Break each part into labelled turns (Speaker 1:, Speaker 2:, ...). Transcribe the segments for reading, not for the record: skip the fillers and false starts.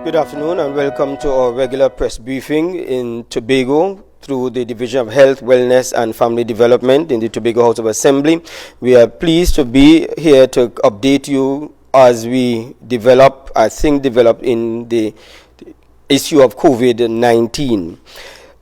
Speaker 1: Good afternoon and welcome to our regular press briefing in Tobago through the Division of Health, Wellness and Family Development in the Tobago House of Assembly. We are pleased to be here to update you as we develop in the issue of COVID-19.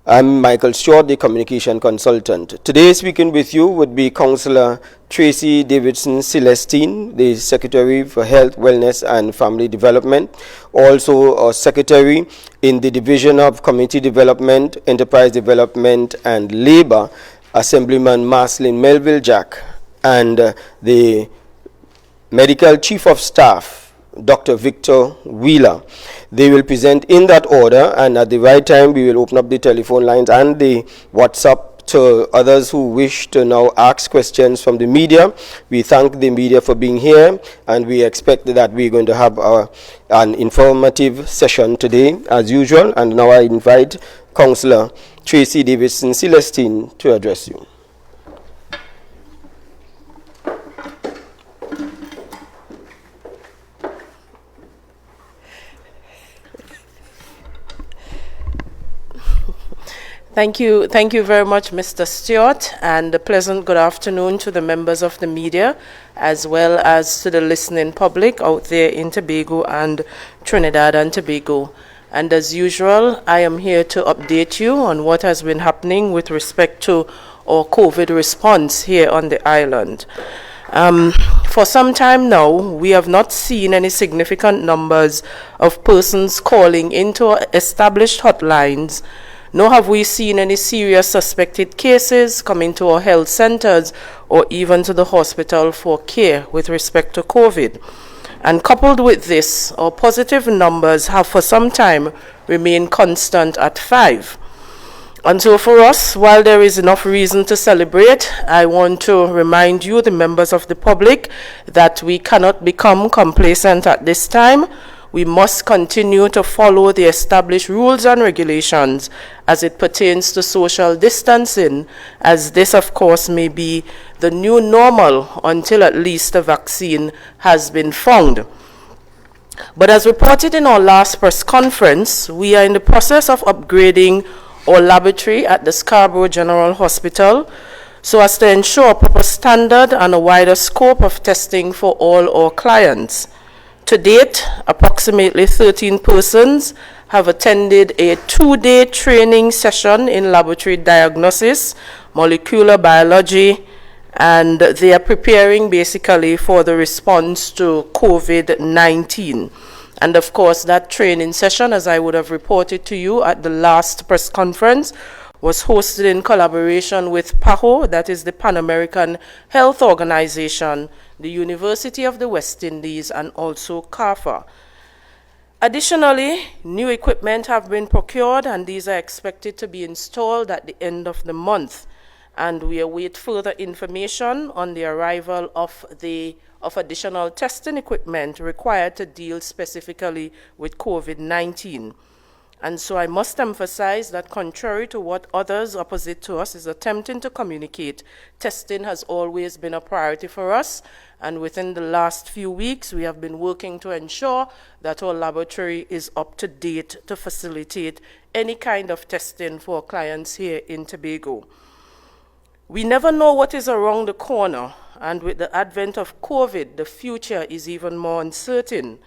Speaker 1: I'm Michael Stewart, the Communication Consultant. Today speaking with you would be Councillor Tracy Davidson Celestine, the Secretary for Health, Wellness and Family Development. Also a Secretary in the Division of Community Development, Enterprise Development and Labour, Assemblyman Marcelin Melville Jack, and the Medical Chief of Staff, Dr. Victor Wheeler. They will present in that order, and at the right time we will open up the telephone lines and the WhatsApp to others who wish to now ask questions from the media. We thank the media for being here, and we expect that we're going to have an informative session today as usual. And now I invite Councillor Tracy Davidson Celestine to address you.
Speaker 2: Thank you very much, Mr. Stewart, and a pleasant good afternoon to the members of the media, as well as to the listening public out there in Tobago and Trinidad and Tobago. And as usual, I am here to update you on what has been happening with respect to our COVID response here on the island. For some time now, we have not seen any significant numbers of persons calling into our established hotlines, nor have we seen any serious suspected cases coming to our health centers or even to the hospital for care with respect to COVID. And coupled with this, our positive numbers have for some time remained constant at 5. And so for us, while there is enough reason to celebrate, I want to remind you, the members of the public, that we cannot become complacent at this time. We must continue to follow the established rules and regulations as it pertains to social distancing, as this, of course, may be the new normal until at least a vaccine has been found. But as reported in our last press conference, we are in the process of upgrading our laboratory at the Scarborough General Hospital so as to ensure a proper standard and a wider scope of testing for all our clients. To date, approximately 13 persons have attended a 2-day training session in laboratory diagnosis, molecular biology, and they are preparing basically for the response to COVID-19. And of course, that training session, as I would have reported to you at the last press conference, was hosted in collaboration with PAHO, that is the Pan American Health Organization, the University of the West Indies, and also CARFA. Additionally, new equipment have been procured, and these are expected to be installed at the end of the month. And we await further information on the arrival of additional testing equipment required to deal specifically with COVID-19. And so I must emphasize that contrary to what others opposite to us is attempting to communicate, testing has always been a priority for us. And within the last few weeks, we have been working to ensure that our laboratory is up to date to facilitate any kind of testing for clients here in Tobago. We never know what is around the corner, and with the advent of COVID, the future is even more uncertain.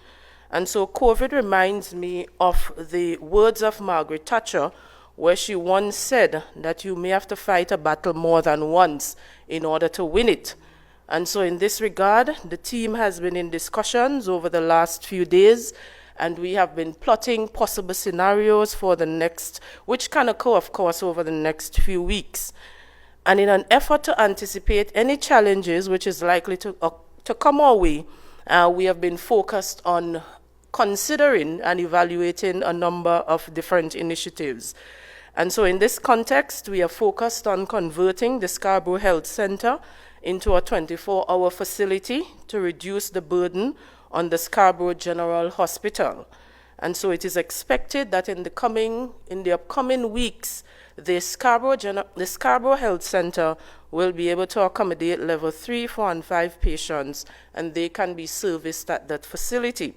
Speaker 2: And so COVID reminds me of the words of Margaret Thatcher, where she once said that you may have to fight a battle more than once in order to win it. And so in this regard, the team has been in discussions over the last few days, and we have been plotting possible scenarios for the next, which can occur, of course, over the next few weeks. And in an effort to anticipate any challenges which is likely to come our way, we have been focused on considering and evaluating a number of different initiatives. And so in this context, we are focused on converting the Scarborough Health Center into a 24-hour facility to reduce the burden on the Scarborough General Hospital. And so it is expected that in the upcoming weeks, the Scarborough Health Center will be able to accommodate level 3, 4, and 5 patients, and they can be serviced at that facility.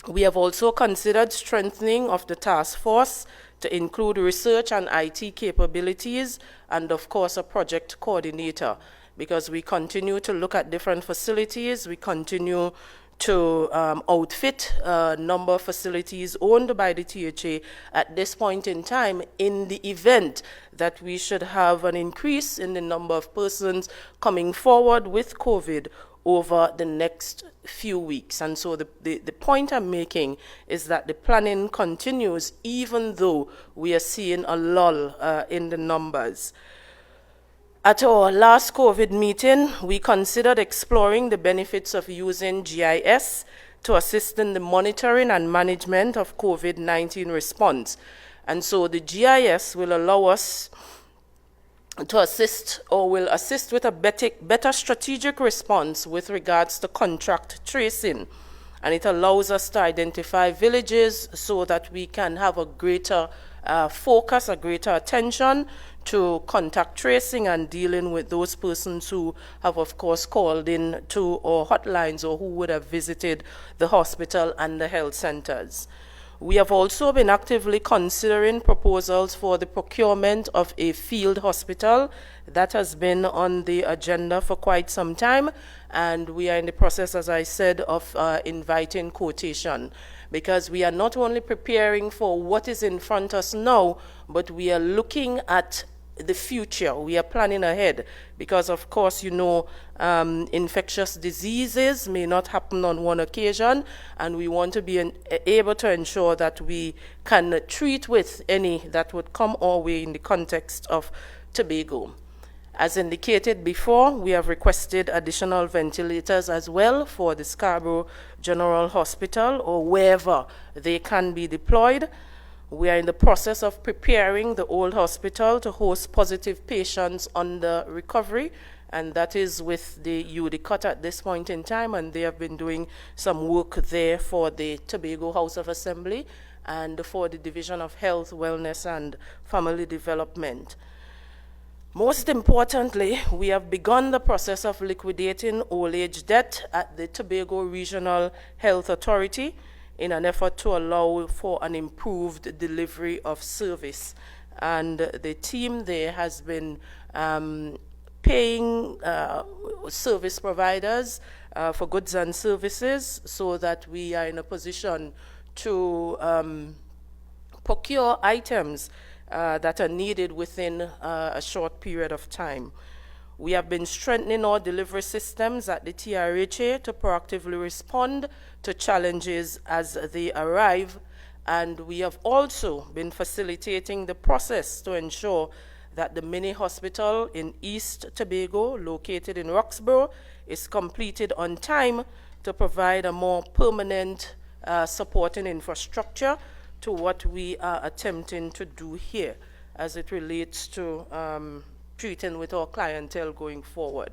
Speaker 2: We have also considered strengthening of the task force to include research and IT capabilities and, of course, a project coordinator, because we continue to look at different facilities. We continue to outfit a number of facilities owned by the THA at this point in time, in the event that we should have an increase in the number of persons coming forward with COVID over the next few weeks. And so the point I'm making is that the planning continues even though we are seeing a lull in the numbers. At our last COVID meeting, we considered exploring the benefits of using GIS to assist in the monitoring and management of COVID-19 response. And so the GIS will allow us to assist, or will assist with a better strategic response with regards to contract tracing. And it allows us to identify villages so that we can have a greater focus, a greater attention to contact tracing and dealing with those persons who have, of course, called in to our hotlines or who would have visited the hospital and the health centers. We have also been actively considering proposals for the procurement of a field hospital. That has been on the agenda for quite some time, and we are in the process, as I said, of inviting quotation, because we are not only preparing for what is in front of us now, but we are looking at the future. We are planning ahead because, of course, you know, infectious diseases may not happen on one occasion, and we want to be able to ensure that we can treat with any that would come our way in the context of Tobago. As indicated before, we have requested additional ventilators as well for the Scarborough General Hospital or wherever they can be deployed. We are in the process of preparing the old hospital to host positive patients under recovery, and that is with the UDCOT at this point in time, and they have been doing some work there for the Tobago House of Assembly and for the Division of Health, Wellness and Family Development. Most importantly, we have begun the process of liquidating old age debt at the Tobago Regional Health Authority in an effort to allow for an improved delivery of service. And the team there has been paying service providers for goods and services so that we are in a position to procure items that are needed within a short period of time. We have been strengthening our delivery systems at the TRHA to proactively respond to challenges as they arrive, and we have also been facilitating the process to ensure that the mini hospital in East Tobago, located in Roxborough, is completed on time to provide a more permanent supporting infrastructure to what we are attempting to do here as it relates to treating with our clientele going forward.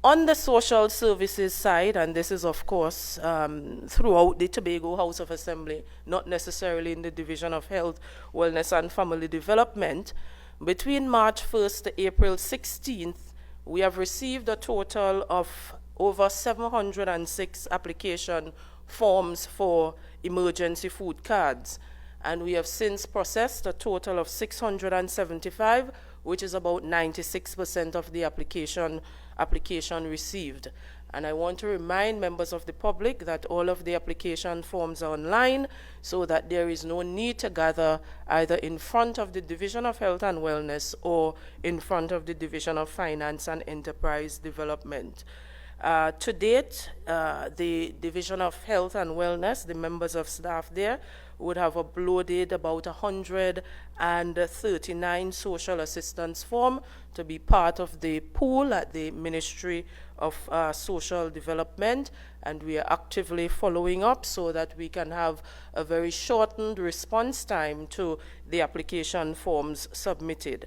Speaker 2: On the social services side, and this is of course throughout the Tobago House of Assembly, not necessarily in the Division of Health, Wellness and Family Development, between March 1st to April 16th, we have received a total of over 706 application forms for emergency food cards, and we have since processed a total of 675, which is about 96% of the application received. And I want to remind members of the public that all of the application forms are online, so that there is no need to gather either in front of the Division of Health and Wellness or in front of the Division of Finance and Enterprise Development. To date, the Division of Health and Wellness, the members of staff there, would have uploaded about 139 social assistance forms to be part of the pool at the Ministry of Social Development, and we are actively following up so that we can have a very shortened response time to the application forms submitted.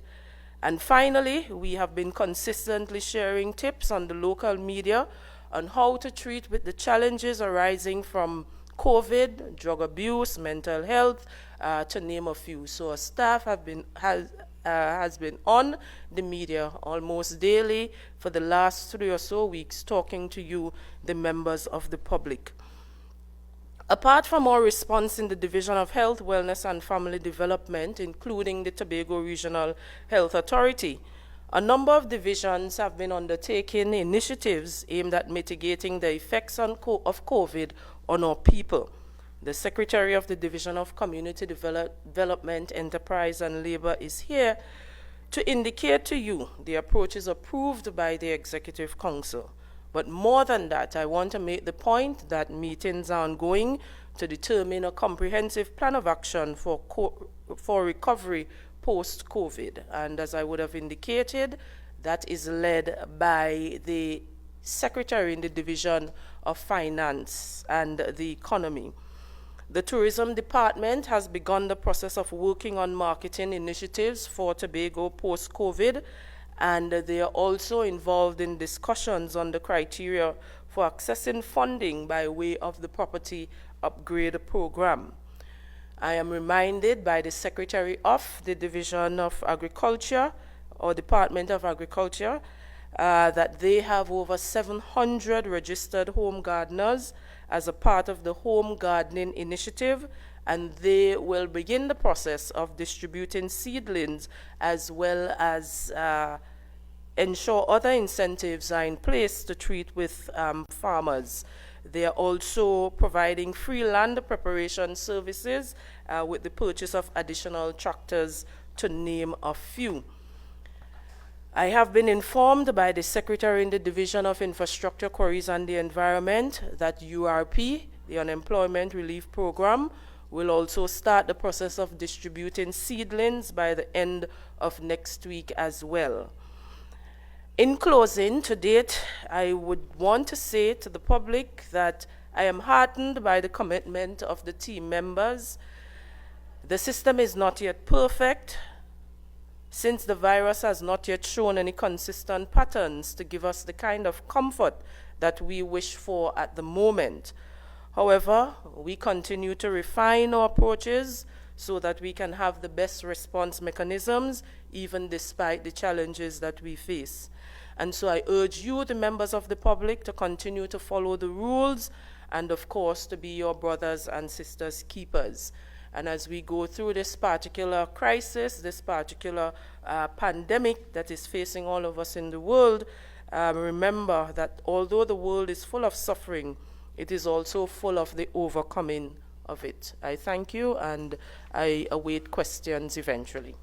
Speaker 2: And finally, we have been consistently sharing tips on the local media on how to treat with the challenges arising from COVID, drug abuse, mental health, to name a few. So our staff has been on the media almost daily for the last 3 or so weeks, talking to you, the members of the public. Apart from our response in the Division of Health, Wellness and Family Development, including the Tobago Regional Health Authority, a number of divisions have been undertaking initiatives aimed at mitigating the effects of COVID on our people. The Secretary of the Division of Community Development, Enterprise and Labor is here to indicate to you the approaches approved by the Executive Council. But more than that, I want to make the point that meetings are ongoing to determine a comprehensive plan of action for recovery post-COVID. And as I would have indicated, that is led by the Secretary in the Division of Finance and the Economy. The Tourism Department has begun the process of working on marketing initiatives for Tobago post-COVID, and they are also involved in discussions on the criteria for accessing funding by way of the Property Upgrade Program. I am reminded by the Secretary of the Division of Agriculture, or Department of Agriculture, that they have over 700 registered home gardeners as a part of the Home Gardening Initiative, and they will begin the process of distributing seedlings as well as ensure other incentives are in place to treat with farmers. They are also providing free land preparation services with the purchase of additional tractors, to name a few. I have been informed by the Secretary in the Division of Infrastructure, Quarries and the Environment that URP, the Unemployment Relief Program, will also start the process of distributing seedlings by the end of next week as well. In closing, to date, I would want to say to the public that I am heartened by the commitment of the team members. The system is not yet perfect, since the virus has not yet shown any consistent patterns to give us the kind of comfort that we wish for at the moment. However, we continue to refine our approaches so that we can have the best response mechanisms, even despite the challenges that we face. And so I urge you, the members of the public, to continue to follow the rules and, of course, to be your brothers and sisters keepers. And as we go through this particular crisis, this particular pandemic that is facing all of us in the world, remember that although the world is full of suffering, it is also full of the overcoming of it. I thank you, and I await questions eventually.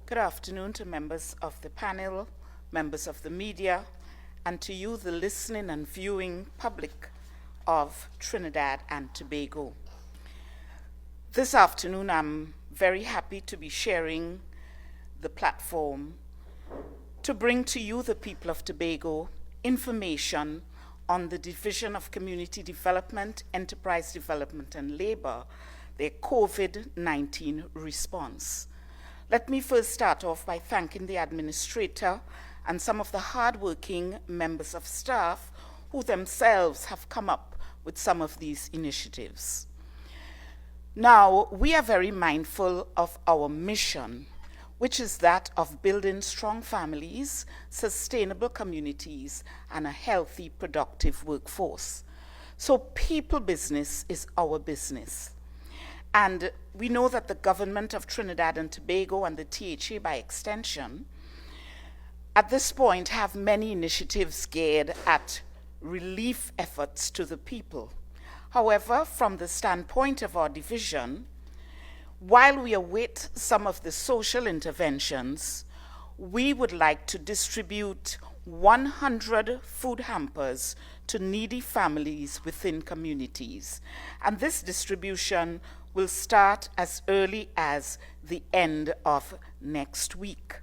Speaker 3: Good afternoon to members of the panel, members of the media, and to you, the listening and viewing public of Trinidad and Tobago. This afternoon, I'm very happy to be sharing the platform to bring to you, the people of Tobago, information on the Division of Community Development, Enterprise Development and Labor, their COVID-19 response. Let me first start off by thanking the administrator and some of the hardworking members of staff who themselves have come up with some of these initiatives. Now, we are very mindful of our mission, which is that of building strong families, sustainable communities, and a healthy, productive workforce. So people business is our business. And we know that the government of Trinidad and Tobago and the THA by extension, at this point, have many initiatives geared at relief efforts to the people. However, from the standpoint of our division, while we await some of the social interventions, we would like to distribute 100 food hampers to needy families within communities. And this distribution will start as early as the end of next week.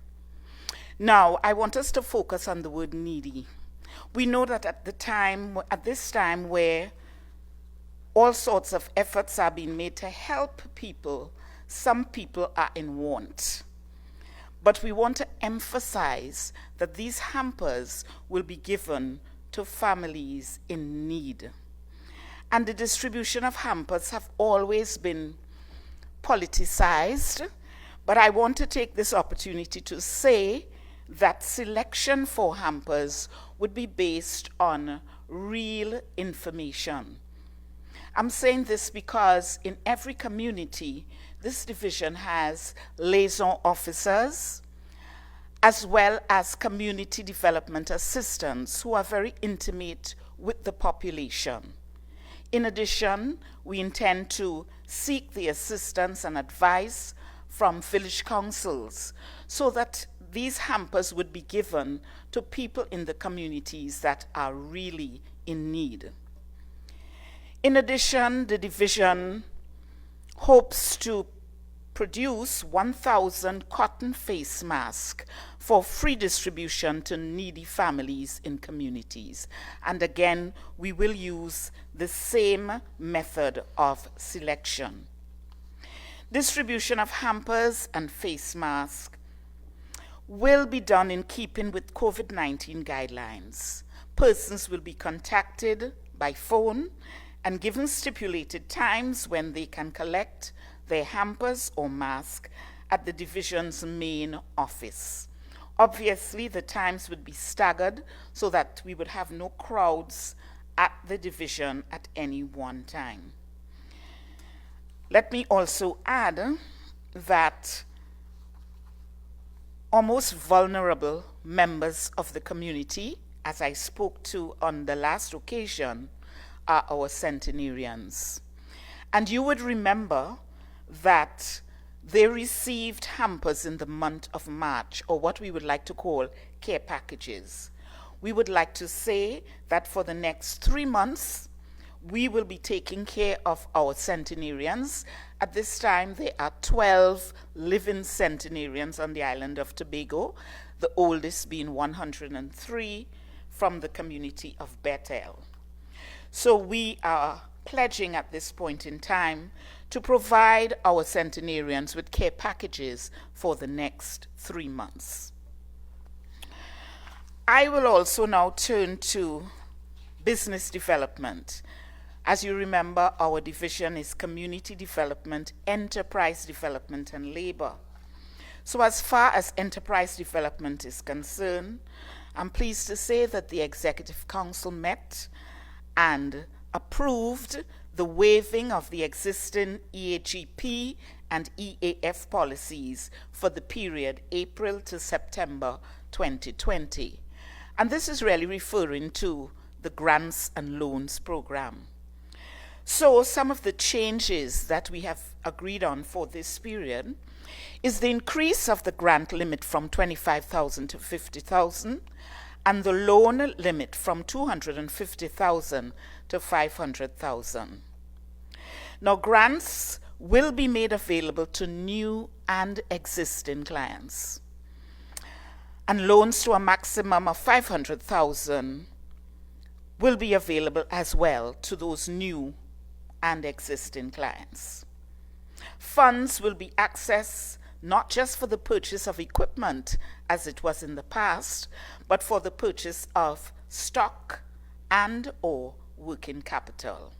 Speaker 3: Now, I want us to focus on the word needy. We know that at this time where all sorts of efforts are being made to help people, some people are in want. But we want to emphasize that these hampers will be given to families in need. and the distribution of hampers have always been politicized, but I want to take this opportunity to say that selection for hampers would be based on real information. I'm saying this because in every community, this division has liaison officers as well as community development assistants who are very intimate with the population. In addition, we intend to seek the assistance and advice from village councils so that these hampers would be given to people in the communities that are really in need. In addition, the division hopes to produce 1,000 cotton face masks for free distribution to needy families in communities. And again, we will use the same method of selection. Distribution of hampers and face masks will be done in keeping with COVID-19 guidelines. Persons will be contacted by phone and given stipulated times when they can collect their hampers or mask at the division's main office. Obviously, the times would be staggered so that we would have no crowds at the division at any one time. Let me also add that our most vulnerable members of the community, as I spoke to on the last occasion, are our centenarians. And you would remember that they received hampers in the month of March, or what we would like to call care packages. We would like to say that for the next 3 months, we will be taking care of our centenarians. At this time, there are 12 living centenarians on the island of Tobago, the oldest being 103 from the community of Bethel. So we are pledging at this point in time to provide our centenarians with care packages for the next 3 months. I will also now turn to business development. As you remember, our division is community development, enterprise development, and labor. So as far as enterprise development is concerned, I'm pleased to say that the Executive Council met and approved the waiving of the existing EAGP and EAF policies for the period April to September 2020. And this is really referring to the grants and loans program. So some of the changes that we have agreed on for this period is the increase of the grant limit from 25,000 to 50,000 and the loan limit from 250,000 to 500,000. Now, grants will be made available to new and existing clients, and loans to a maximum of 500,000 will be available as well to those new and existing clients. Funds will be accessed not just for the purchase of equipment as it was in the past, but for the purchase of stock and or working capital.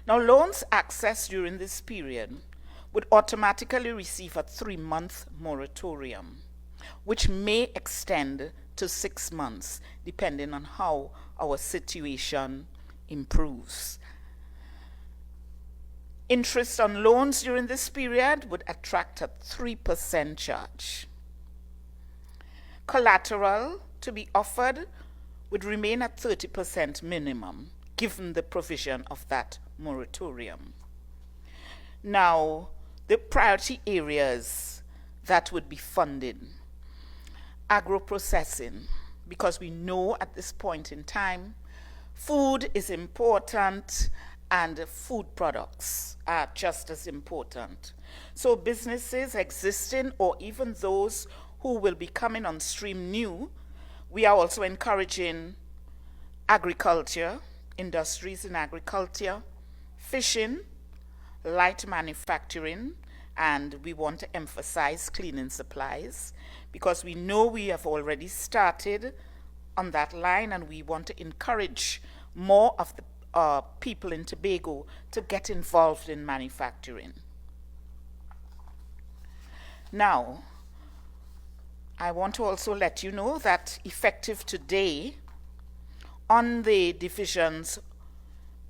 Speaker 3: Now, loans accessed during this period would automatically receive a 3-month moratorium, which may extend to 6 months, depending on how our situation improves. Interest on loans during this period would attract a 3% charge. Collateral to be offered would remain at 30% minimum, given the provision of that moratorium. Now, the priority areas that would be funded: agro-processing, because we know at this point in time food is important and food products are just as important. So businesses existing or even those who will be coming on stream new, we are also encouraging agriculture, industries in agriculture, fishing, light manufacturing, and we want to emphasize cleaning supplies because we know we have already started on that line and we want to encourage more of the people in Tobago to get involved in manufacturing. Now, I want to also let you know that effective today, on the division's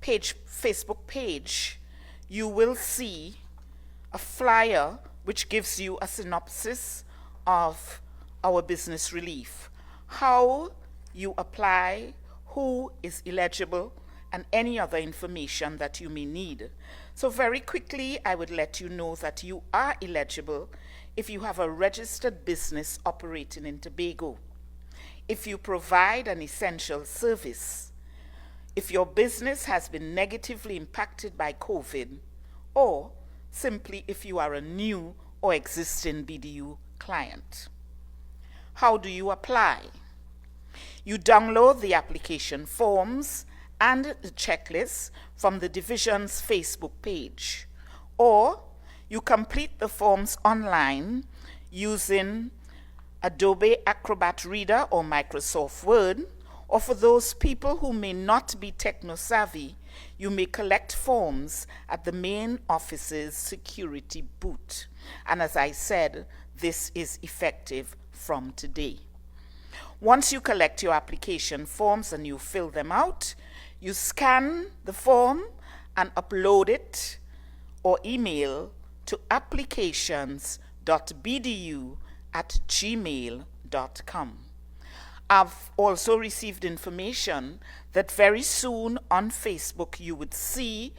Speaker 3: Facebook page, you will see a flyer which gives you a synopsis of our business relief, how you apply, who is eligible, and any other information that you may need. So very quickly, I would let you know that you are eligible if you have a registered business operating in Tobago, if you provide an essential service, if your business has been negatively impacted by COVID, or simply if you are a new or existing BDU client. How do you apply? You download the application forms and the checklist from the division's Facebook page, or you complete the forms online using Adobe Acrobat Reader or Microsoft Word, or for those people who may not be techno-savvy, you may collect forms at the main office's security booth. And as I said, this is effective from today. Once you collect your application forms and you fill them out, you scan the form and upload it or email to applications.bdu@gmail.com. I've also received information that very soon on Facebook you would see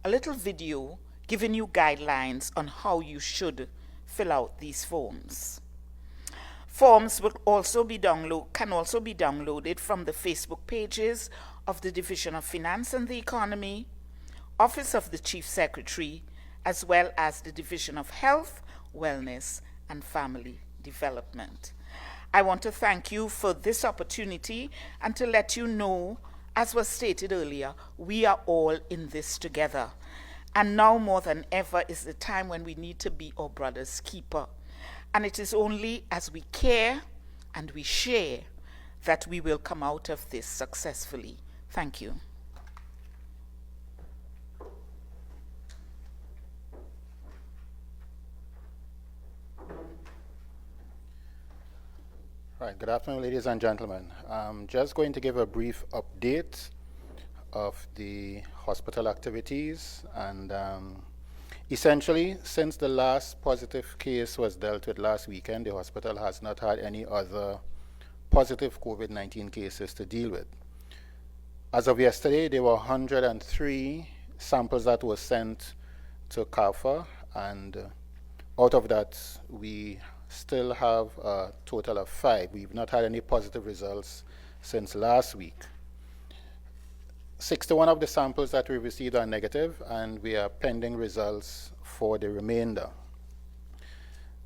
Speaker 3: a little video giving you guidelines on how you should fill out these forms. Forms can also be downloaded from the Facebook pages of the Division of Finance and the Economy, Office of the Chief Secretary, as well as the Division of Health, Wellness, and Family Development. I want to thank you for this opportunity and to let you know, as was stated earlier, we are all in this together. And now more than ever is the time when we need to be our brother's keeper. And it is only as we care and we share that we will come out of this successfully. Thank you.
Speaker 4: Right, good afternoon, ladies and gentlemen. I'm just going to give a brief update of the hospital activities. And essentially, since the last positive case was dealt with last weekend, the hospital has not had any other positive COVID-19 cases to deal with. As of yesterday, there were 103 samples that were sent to CAFA, and out of that, we still have a total of 5. We've not had any positive results since last week. 61 of the samples that we received are negative, and we are pending results for the remainder.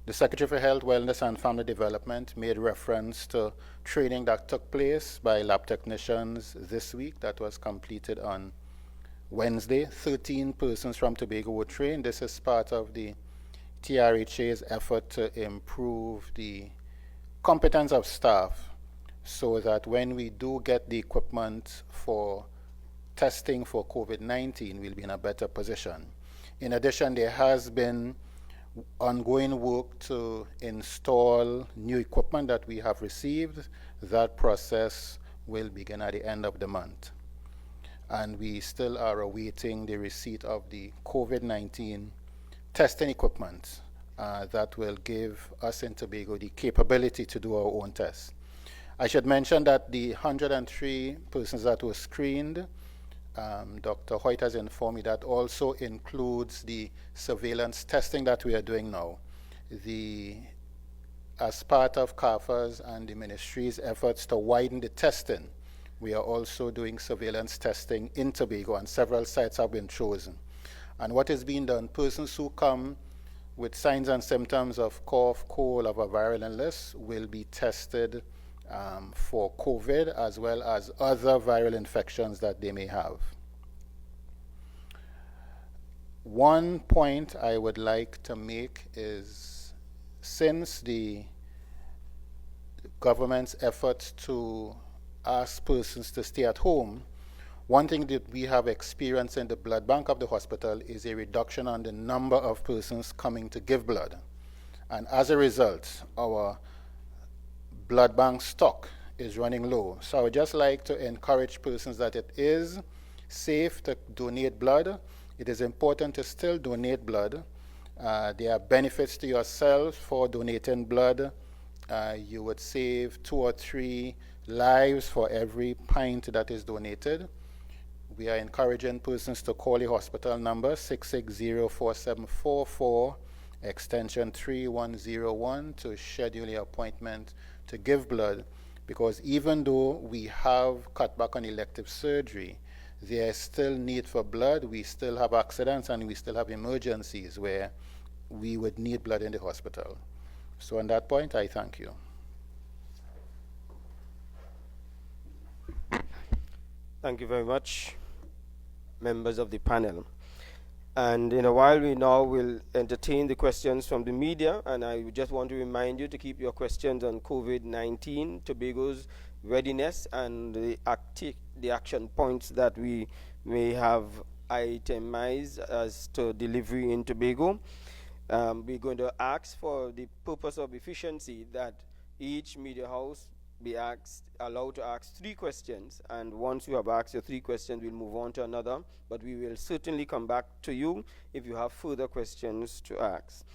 Speaker 4: The Secretary for Health, Wellness, and Family Development made reference to training that took place by lab technicians this week that was completed on Wednesday. 13 persons from Tobago were trained. This is part of the TRHA's effort to improve the competence of staff so that when we do get the equipment for testing for COVID-19, we'll be in a better position. In addition, there has been ongoing work to install new equipment that we have received. That process will begin at the end of the month. And we still are awaiting the receipt of the COVID-19 testing equipment that will give us in Tobago the capability to do our own tests. I should mention that the 103 persons that were screened, Dr. Hoyt has informed me that also includes the surveillance testing that we are doing now. As part of CAFA's and the ministry's efforts to widen the testing, we are also doing surveillance testing in Tobago, and several sites have been chosen. And what is being done, persons who come with signs and symptoms of cough, cold, of a viral illness will be tested for COVID as well as other viral infections that they may have. One point I would like to make is, since the government's efforts to ask persons to stay at home, One thing that we have experienced in the blood bank of the hospital is a reduction on the number of persons coming to give blood. And as a result, our blood bank stock is running low. So I would just like to encourage persons that it is safe to donate blood. It is important to still donate blood. There are benefits to yourself for donating blood. You would save 2 or 3 lives for every pint that is donated. We are encouraging persons to call the hospital number 660-4744, extension 3101, to schedule your appointment to give blood, because even though we have cut back on elective surgery, there is still need for blood. We still have accidents and we still have emergencies where we would need blood in the hospital. So on that point, I thank you.
Speaker 1: Thank you very much, members of the panel. And in a while, we now will entertain the questions from the media, and I just want to remind you to keep your questions on COVID-19, Tobago's readiness, and the action points that we may have itemized as to delivery in Tobago. We're going to ask, for the purpose of efficiency, that each media house be allowed to ask 3 questions, and once you have asked your 3 questions, we'll move on to another, but we will certainly come back to you if you have further questions to ask.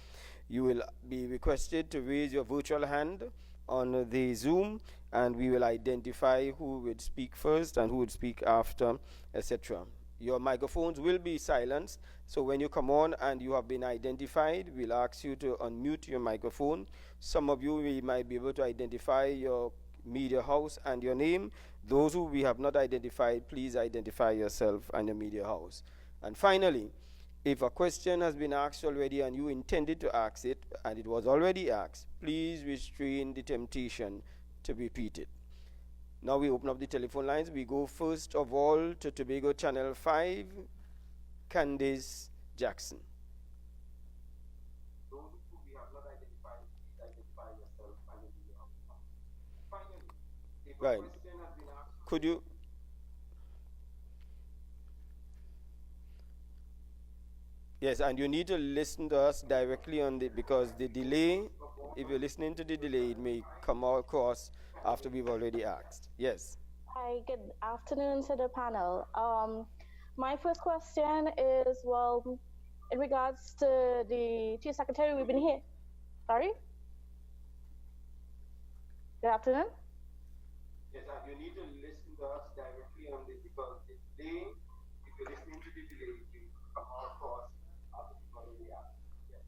Speaker 1: You will be requested to raise your virtual hand on the Zoom, and we will identify who would speak first and who would speak after, etc. Your microphones will be silenced, so when you come on and you have been identified, we'll ask you to unmute your microphone. Some of you, we might be able to identify your media house and your name. Those who we have not identified, please identify yourself and your media house. And finally, if a question has been asked already and you intended to ask it and it was already asked, please restrain the temptation to repeat it. Now we open up the telephone lines. We go first of all to Tobago Channel 5, Candice Jackson. Those who we have not identified, please identify yourself and your media house. Finally, if a question has been asked, could you? Yes, and you need to listen to us directly on because the delay, if you're listening to the delay, it may come across after we've already asked. Yes.
Speaker 5: Hi, good afternoon to the panel. My first question is, well, in regards to the Chief Secretary, we've been here. Sorry? Good afternoon?
Speaker 1: Yes, you need to listen to us directly on this because the delay, if you're listening to the delay, it will come across after we've already asked. Yes.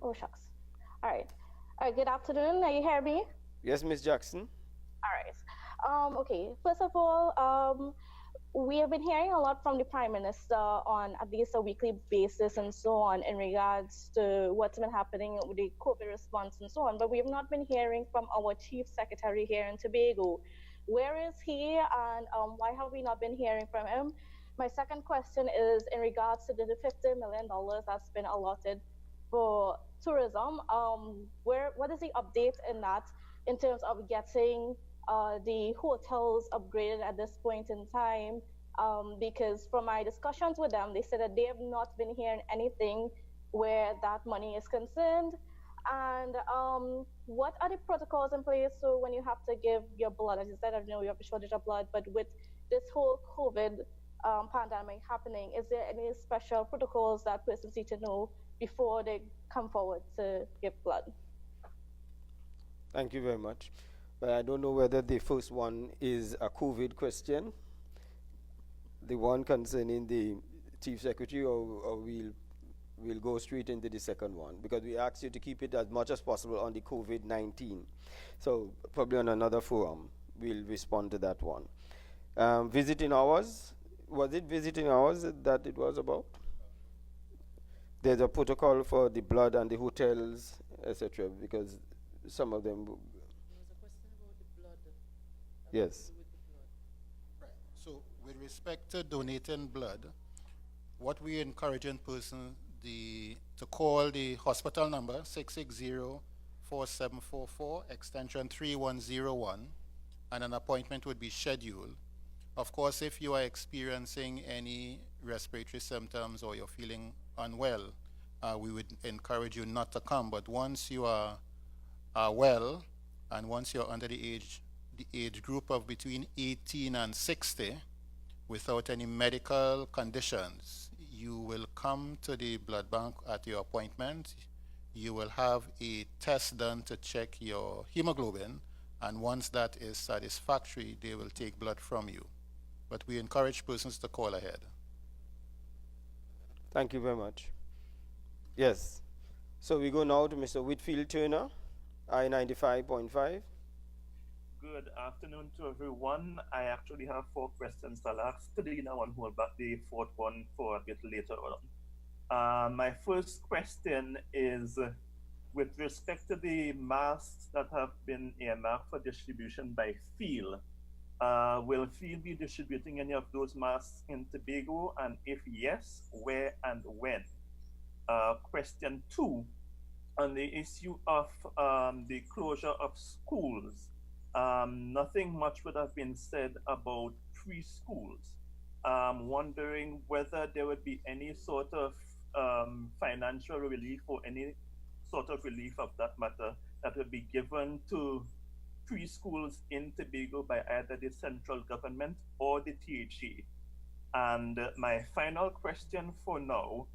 Speaker 5: Oh, shucks. All right. Good afternoon. Are you hear me?
Speaker 1: Yes, Ms. Jackson.
Speaker 5: All right. Okay. First of all, we have been hearing a lot from the Prime Minister on at least a weekly basis and so on in regards to what's been happening with the COVID response and so on, but we have not been hearing from our Chief Secretary here in Tobago. Where is he, and why have we not been hearing from him? My second question is in regards to the $50 million that's been allotted for tourism. What is the update in that in terms of getting the hotels upgraded at this point in time? Because from my discussions with them, they said that they have not been hearing anything where that money is concerned. And what are the protocols in place? So when you have to give your blood, as you said, I know you have a shortage of blood, but with this whole COVID pandemic happening, is there any special protocols that persons need to know before they come forward to give blood?
Speaker 1: Thank you very much. But I don't know whether the first one is a COVID question, the one concerning the Chief Secretary, or we'll go straight into the second one, because we asked you to keep it as much as possible on the COVID-19. So probably on another forum, we'll respond to that one. Visiting hours, was it visiting hours that it was about? There's a protocol for the blood and the hotels, etc., because some of them. There
Speaker 2: was a question about the blood.
Speaker 1: Yes.
Speaker 4: Right. So with respect to donating blood, what we encourage in person to call the hospital number 4744, extension 3101, and an appointment would be scheduled. Of course, if you are experiencing any respiratory symptoms or you're feeling unwell, we would encourage you not to come. But once you are well, and once you're under the age group of between 18 and 60, without any medical conditions, you will come to the blood bank at your appointment. You will have a test done to check your hemoglobin, and once that is satisfactory, they will take blood from you. But we encourage persons to call ahead.
Speaker 1: Thank you very much. Yes. So we go now to Mr. Whitfield Turner, I-95.5.
Speaker 6: Good afternoon to everyone. I actually have 4 questions I'll ask today. Now I'll hold back the 4th one for a bit later on. My first question is with respect to the masks that have been earmarked for distribution by Field. Will Field be distributing any of those masks in Tobago? And if yes, where and when? Question 2, on the issue of the closure of schools. Nothing much would have been said about preschools. Wondering whether there would be any sort of financial relief or any sort of relief of that matter that would be given to preschools in Tobago by either the central government or the THA. And my final question for now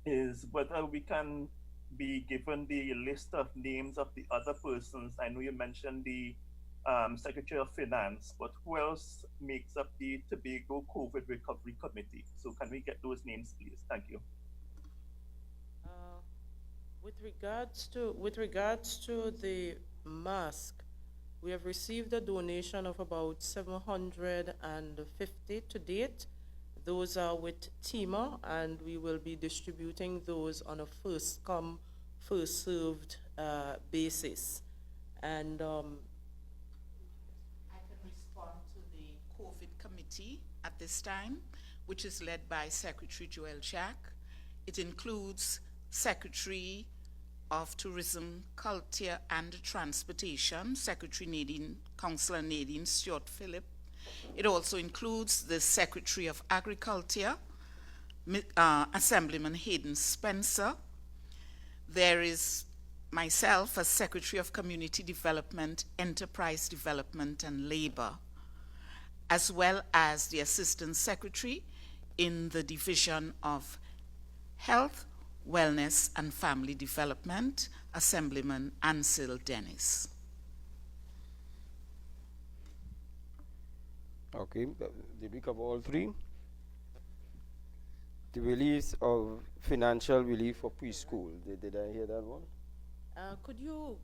Speaker 6: is whether we can be given the list of names of the other persons. I know you mentioned the Secretary of Finance, but who else makes up the Tobago COVID Recovery Committee? So can we get those names, please? Thank you.
Speaker 2: With regards to the mask, we have received a donation of about 750 to date. Those are with TEMA, and we will be distributing those on a first come, first served basis. And
Speaker 3: I can respond to the COVID committee at this time, which is led by Secretary Joel Jack. It includes Secretary of Tourism, Culture and Transportation, Councillor Nadine Stewart Phillip. It also includes the Secretary of Agriculture, Assemblyman Hayden Spencer. There is myself as Secretary of Community Development, Enterprise Development and Labor, as well as the Assistant Secretary in the Division of Health, Wellness and Family Development, Assemblyman Ansel Dennis.
Speaker 1: Okay, did we cover all 3? The release of financial relief for preschool. Did I hear that one?
Speaker 2: could you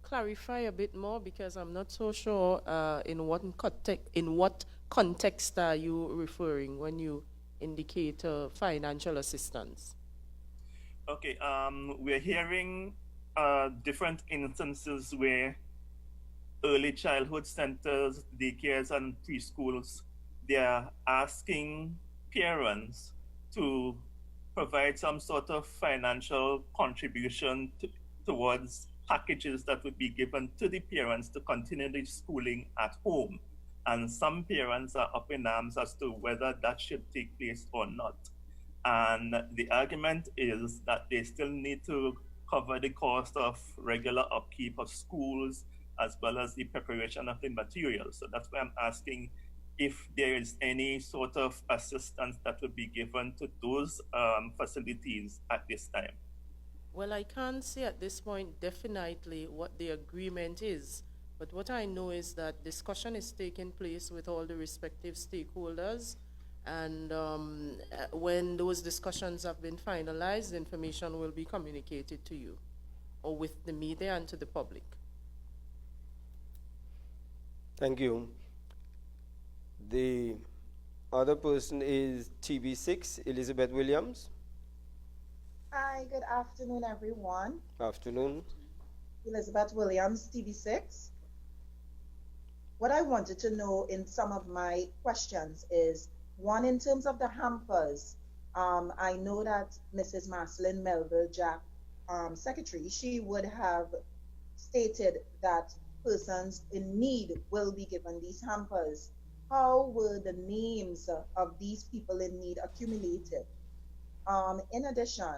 Speaker 2: clarify a bit more, because I'm not so sure in what context are you referring when you indicate financial assistance?
Speaker 6: Okay, we're hearing different instances where early childhood centers, daycares, and preschools, they are asking parents to provide some sort of financial contribution towards packages that would be given to the parents to continue the schooling at home. And some parents are up in arms as to whether that should take place or not. And the argument is that they still need to cover the cost of regular upkeep of schools, as well as the preparation of the materials. So that's why I'm asking if there is any sort of assistance that would be given to those facilities at this time.
Speaker 2: Well, I can't say at this point definitely what the agreement is, but what I know is that discussion is taking place with all the respective stakeholders, and when those discussions have been finalized, information will be communicated to you, or with the media and to the public.
Speaker 1: Thank you. The other person is TV6, Elizabeth Williams.
Speaker 7: Hi, good afternoon, everyone.
Speaker 1: Afternoon.
Speaker 7: Elizabeth Williams, TV6. What I wanted to know in some of my questions is, one, in terms of the hampers, I know that Mrs. Marceline Melville Jack secretary, she would have stated that persons in need will be given these hampers. How were the names of these people in need accumulated? In addition,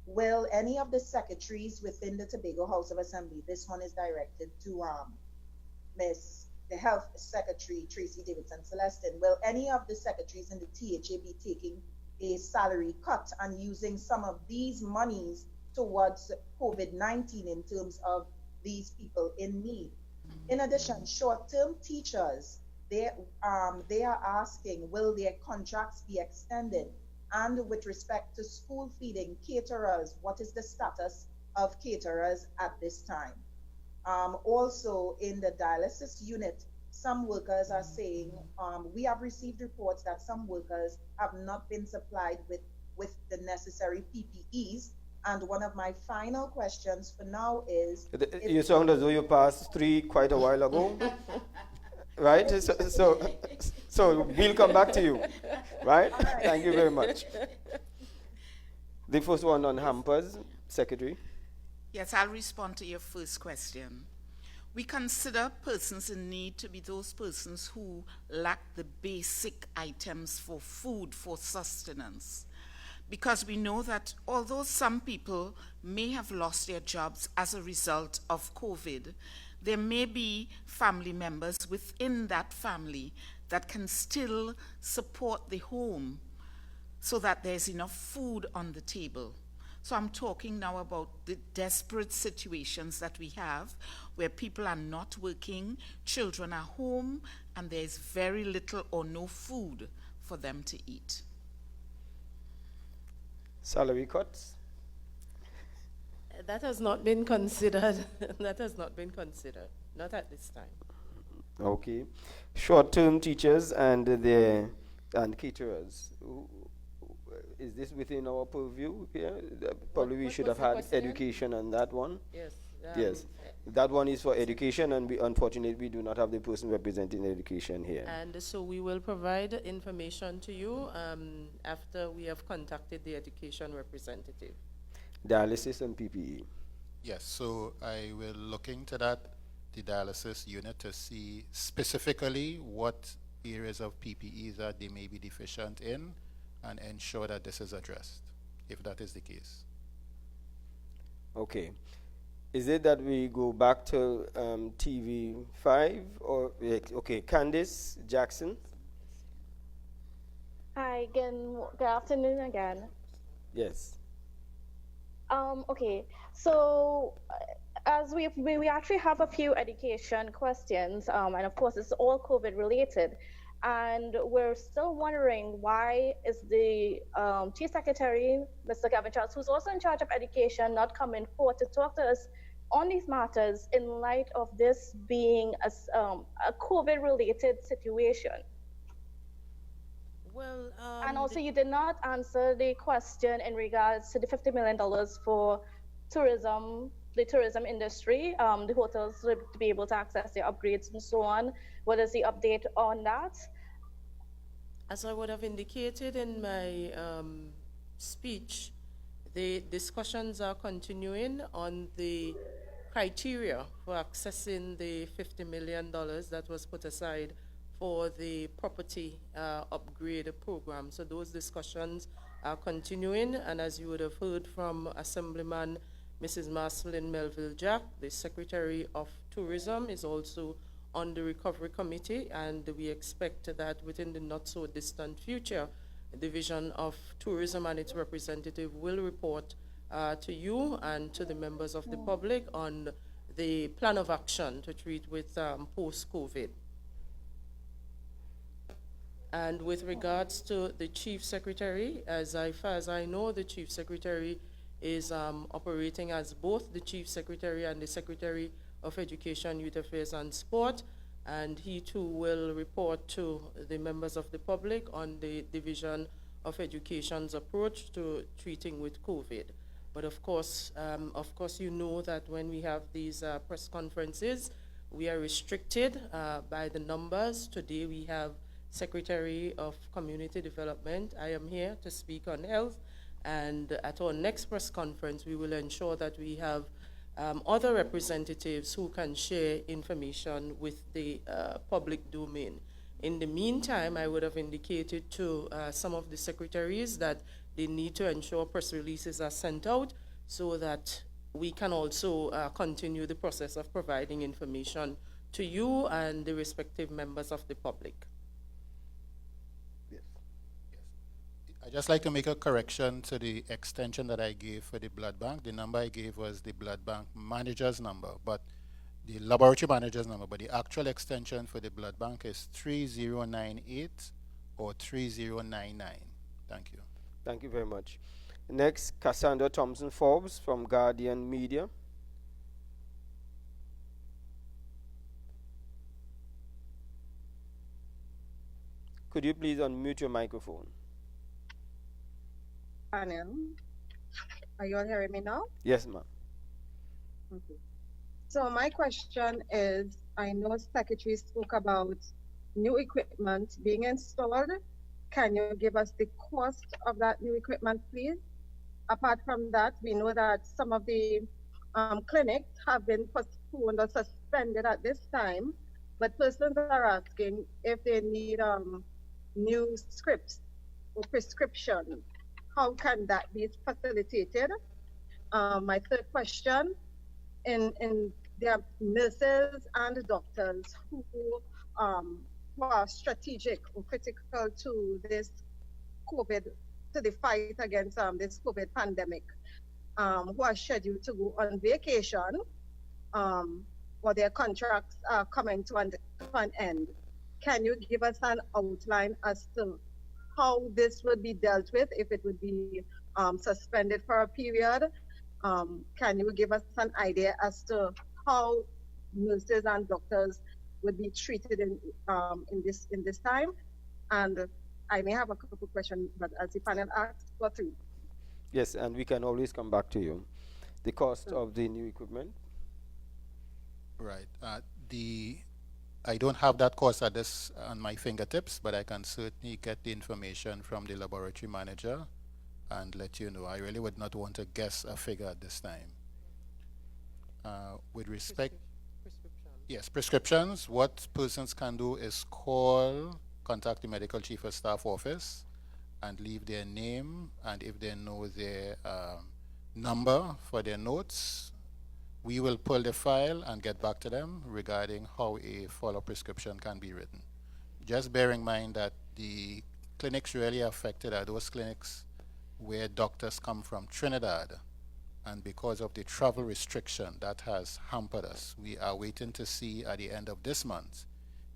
Speaker 7: will any of the secretaries within the Tobago House of Assembly, this one is directed to Miss the Health Secretary Tracy Davidson Celestin, will any of the secretaries in the THA be taking a salary cut and using some of these monies towards COVID-19 in terms of these people in need? In addition, short-term teachers, they are asking, will their contracts be extended? And with respect to school feeding, caterers, what is the status of caterers at this time? Also, in the dialysis unit, some workers are saying, we have received reports that some workers have not been supplied with the necessary PPEs. And one of my final questions for now is...
Speaker 1: You sound as though you passed 3 quite a while ago. Right? So we'll come back to you. Right? Thank you very much. The first one on hampers, Secretary.
Speaker 3: Yes, I'll respond to your first question. We consider persons in need to be those persons who lack the basic items for food, for sustenance. Because we know that although some people may have lost their jobs as a result of COVID, there may be family members within that family that can still support the home so that there's enough food on the table. So I'm talking now about the desperate situations that we have where people are not working, children are home, and there's very little or no food for them to eat.
Speaker 1: Salary cuts?
Speaker 2: That has not been considered. That has not been considered. Not at this time.
Speaker 1: Okay. Short-term teachers and caterers. Is this within our purview here? Probably we should have had education on that one.
Speaker 2: Yes.
Speaker 1: Yes. That one is for education, and unfortunately we do not have the person representing education here.
Speaker 2: And so we will provide information to you after we have contacted the education representative.
Speaker 1: Dialysis and PPE.
Speaker 4: Yes, so I will look into that, the dialysis unit, to see specifically what areas of PPEs that they may be deficient in and ensure that this is addressed, if that is the case.
Speaker 1: Okay. Is it that we go back to TV5 or, okay, Candice Jackson?
Speaker 5: Hi, good afternoon again.
Speaker 1: Yes.
Speaker 5: Okay, so as we actually have a few education questions, and of course it's all COVID related, and we're still wondering why is the Chief Secretary, Mr. Gavin Charles, who's also in charge of education, not coming forward to talk to us on these matters in light of this being a COVID related situation.
Speaker 2: Well,
Speaker 5: and also you did not answer the question in regards to the $50 million for tourism, the tourism industry, the hotels to be able to access their upgrades and so on. What is the update on that?
Speaker 2: As I would have indicated in my speech, the discussions are continuing on the criteria for accessing the $50 million that was put aside for the property upgrade program. So those discussions are continuing, and as you would have heard from Assemblyman Mrs. Marceline Melville Jack, the Secretary of Tourism is also on the Recovery Committee, and we expect that within the not so distant future, the Division of Tourism and its representative will report to you and to the members of the public on the plan of action to treat with post-COVID. And with regards to the Chief Secretary, as far as I know, the Chief Secretary is operating as both the Chief Secretary and the Secretary of Education, Youth Affairs and Sport, and he too will report to the members of the public on the Division of Education's approach to treating with COVID. But of course, you know that when we have these press conferences, we are restricted by the numbers. Today we have Secretary of Community Development. I am here to speak on health, And at our next press conference, we will ensure that we have other representatives who can share information with the public domain. In the meantime, I would have indicated to some of the secretaries that they need to ensure press releases are sent out so that we can also continue the process of providing information to you and the respective members of the public.
Speaker 4: Yes. I'd just like to make a correction to the extension that I gave for the blood bank. The number I gave was the blood bank manager's number, but the laboratory manager's number, but the actual extension for the blood bank is 3098 or 3099. Thank you.
Speaker 1: Thank you very much. Next, Cassandra Thompson Forbes from Guardian Media. Could you please unmute your microphone?
Speaker 8: Panel, are you all hearing me now?
Speaker 1: Yes, ma'am.
Speaker 8: Okay. So my question is, I know Secretary spoke about new equipment being installed. Can you give us the cost of that new equipment, please? Apart from that, we know that some of the clinics have been postponed or suspended at this time, but persons are asking if they need new scripts or prescription. How can that be facilitated? My third question, in there are nurses and doctors who are strategic or critical to this COVID, to the fight against this COVID pandemic, who are scheduled to go on vacation, or their contracts are coming to an end. Can you give us an outline as to how this would be dealt with if it would be suspended for a period? Can you give us an idea as to how nurses and doctors would be treated in this time? And I may have a couple of questions, but as the panel asked for three.
Speaker 1: Yes, and we can always come back to you. The cost of the new equipment?
Speaker 4: Right. I don't have that cost at this on my fingertips, but I can certainly get the information from the laboratory manager and let you know. I really would not want to guess a figure at this time. With respect, yes, prescriptions, what persons can do is contact the medical chief of staff office and leave their name, and if they know their number for their notes, we will pull the file and get back to them regarding how a follow-up prescription can be written. Just bear in mind that the clinics really affected are those clinics where doctors come from Trinidad, and because of the travel restriction that has hampered us, we are waiting to see at the end of this month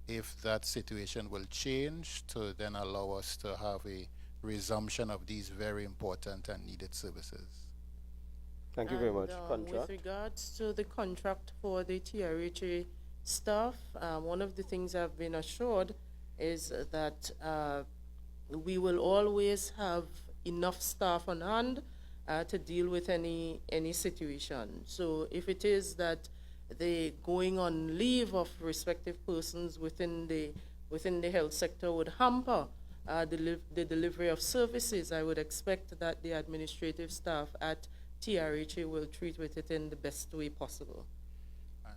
Speaker 4: if that situation will change to then allow us to have a resumption of these very important and needed services.
Speaker 1: Thank you very much. Contract?
Speaker 2: With regards to the contract for the TRHA staff, one of the things I've been assured is that we will always have enough staff on hand to deal with any situation. So if it is that the going on leave of respective persons within the health sector would hamper the delivery of services, I would expect that the administrative staff at TRHA will treat with it in the best way possible.
Speaker 4: And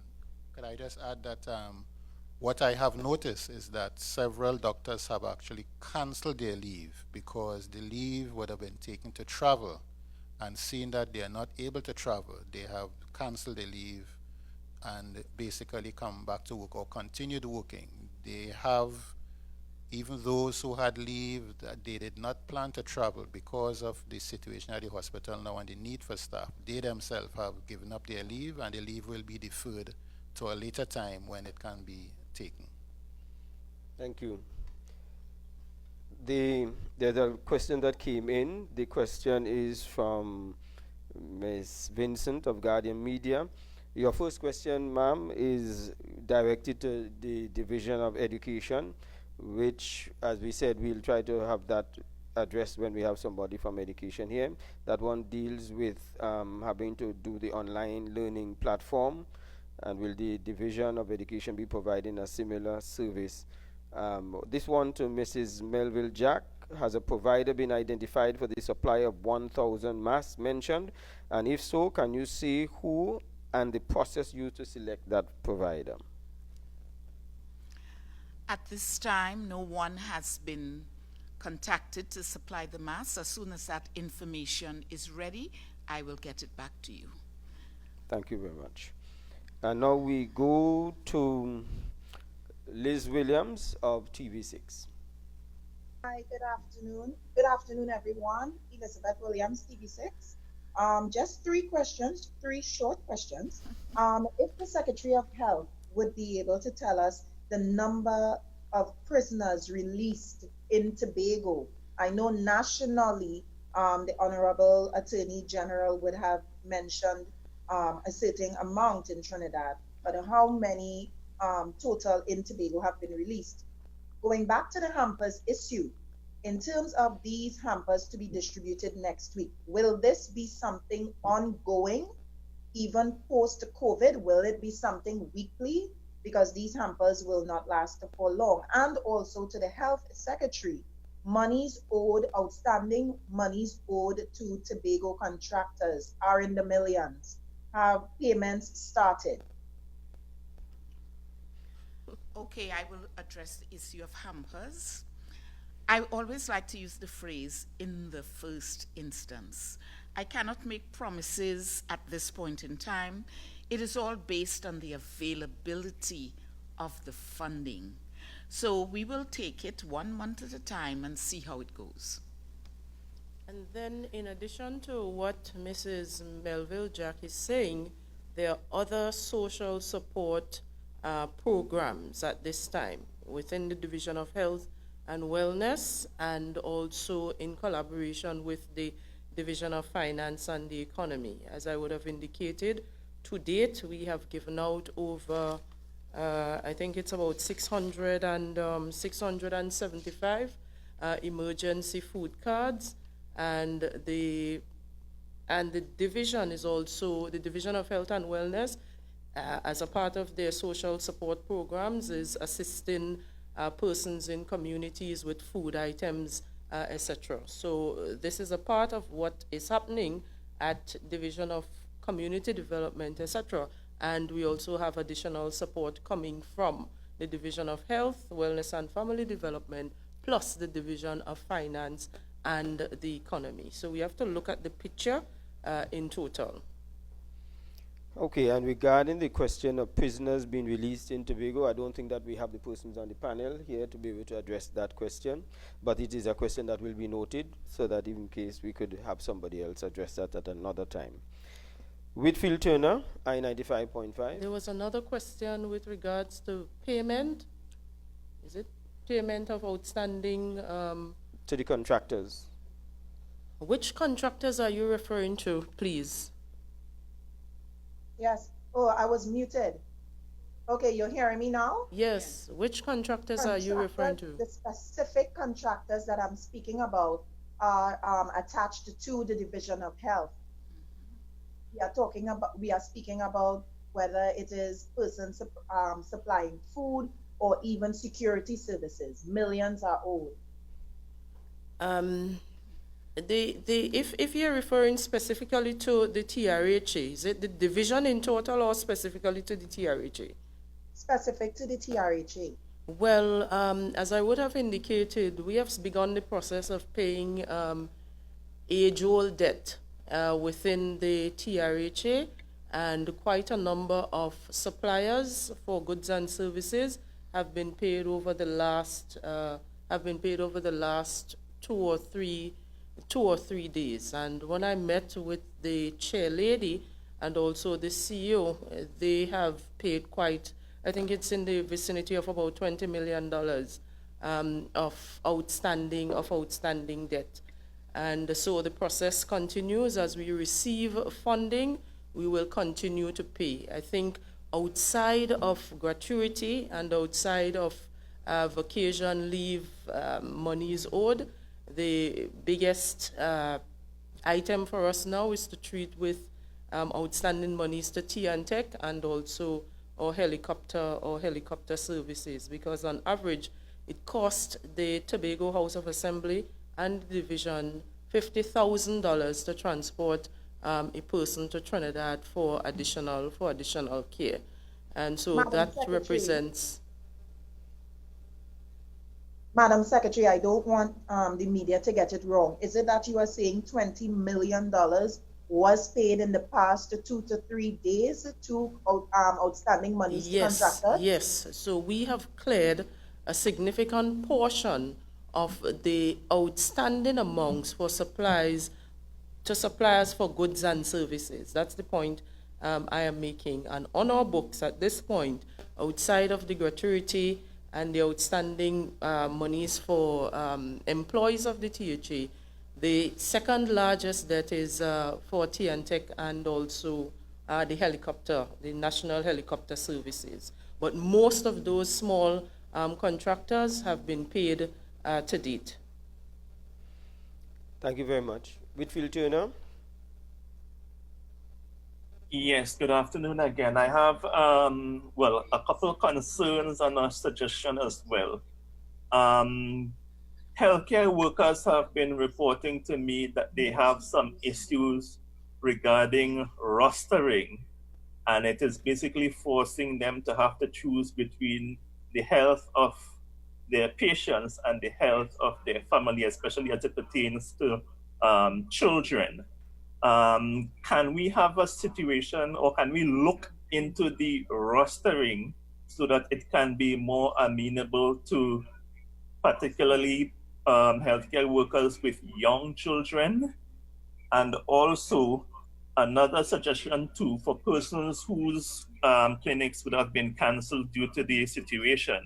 Speaker 4: could I just add that what I have noticed is that several doctors have actually canceled their leave because the leave would have been taken to travel, and seeing that they are not able to travel, they have canceled their leave and basically come back to work or continued working. They have, even those who had leave that they did not plan to travel because of the situation at the hospital now and the need for staff, they themselves have given up their leave, and the leave will be deferred to a later time when it can be taken.
Speaker 1: Thank you. There's a question that came in. The question is from Ms. Vincent of Guardian Media. Your first question, ma'am, is directed to the Division of Education, which, as we said, we'll try to have that addressed when we have somebody from education here. That one deals with having to do the online learning platform, and will the Division of Education be providing a similar service? This one to Mrs. Melville Jack has a provider been identified for the supply of 1,000 masks mentioned? And if so, can you say who and the process used to select that provider?
Speaker 3: At this time, no one has been contacted to supply the masks. As soon as that information is ready, I will get it back to you.
Speaker 1: Thank you very much. And now we go to Liz Williams of TV6.
Speaker 7: Hi, good afternoon. Good afternoon, everyone. Elizabeth Williams, TV6. Just three questions, three short questions. If the Secretary of Health would be able to tell us the number of prisoners released in Tobago. I know nationally, the Honorable Attorney General would have mentioned a certain amount in Trinidad, but how many total in Tobago have been released? Going back to the hampers issue, in terms of these hampers to be distributed next week, will this be something ongoing, even post-COVID? Will it be something weekly? Because these hampers will not last for long. And also to the Health Secretary, monies owed, outstanding monies owed to Tobago contractors are in the millions. Have payments started?
Speaker 3: Okay, I will address the issue of hampers. I always like to use the phrase, in the first instance. I cannot make promises at this point in time. It is all based on the availability of the funding. So we will take it 1 month at a time and see how it goes.
Speaker 2: And then in addition to what Mrs. Melville Jack is saying, there are other social support programs at this time within the Division of Health and Wellness, and also in collaboration with the Division of Finance and the Economy. As I would have indicated, to date, we have given out over, I think it's about 675 emergency food cards, and the division is also, the Division of Health and Wellness, as a part of their social support programs, is assisting persons in communities with food items, etc. So this is a part of what is happening at Division of Community Development, etc. And we also have additional support coming from the Division of Health, Wellness and Family Development, plus the Division of Finance and the Economy. So we have to look at the picture in total.
Speaker 1: Okay, and regarding the question of prisoners being released in Tobago, I don't think that we have the persons on the panel here to be able to address that question, but it is a question that will be noted so that in case we could have somebody else address that at another time. Whitfield Turner, I-95.5.
Speaker 2: There was another question with regards to payment. Is it payment of outstanding?
Speaker 1: To the contractors.
Speaker 2: Which contractors are you referring to, please?
Speaker 7: Yes. Oh, I was muted. Okay, you're hearing me now?
Speaker 2: Yes. Which contractors are you referring to?
Speaker 7: The specific contractors that I'm speaking about are attached to the Division of Health. We are speaking about whether it is persons supplying food or even security services. Millions are owed.
Speaker 2: If you're referring specifically to the TRHA, is it the division in total or specifically to the TRHA?
Speaker 7: Specific to the TRHA.
Speaker 2: Well, as I would have indicated, we have begun the process of paying age-old debt within the TRHA, and quite a number of suppliers for goods and services have been paid over the last 2 or 3 days. And when I met with the chair lady and also the CEO, they have paid quite, I think it's in the vicinity of about $20 million of outstanding debt. And so the process continues. As we receive funding, we will continue to pay. I think outside of gratuity and outside of vacation leave monies owed, the biggest item for us now is to treat with outstanding monies to T&Tech and also our helicopter services, because on average it cost the Tobago House of Assembly and the division $50,000 to transport a person to Trinidad for additional care. And so
Speaker 7: Madam
Speaker 2: that
Speaker 7: Secretary.
Speaker 2: represents.
Speaker 7: Madam Secretary, I don't want the media to get it wrong. Is it that you are saying $20 million was paid in the past 2 to 3 days to outstanding monies to contractors?
Speaker 2: Yes. So we have cleared a significant portion of the outstanding amounts for supplies to suppliers for goods and services. That's the point I am making. And on our books at this point, outside of the gratuity and the outstanding monies for employees of the THA, the second largest debt is for TNTech and also the National Helicopter Services. But most of those small contractors have been paid to date.
Speaker 1: Thank you very much. Whitfield Turner.
Speaker 6: Yes, good afternoon again. I have, well, a couple of concerns and a suggestion as well. Healthcare workers have been reporting to me that they have some issues regarding rostering, and it is basically forcing them to have to choose between the health of their patients and the health of their family, especially as it pertains to children. Can we have a situation, or can we look into the rostering so that it can be more amenable to particularly healthcare workers with young children? And also another suggestion too, for persons whose clinics would have been canceled due to the situation,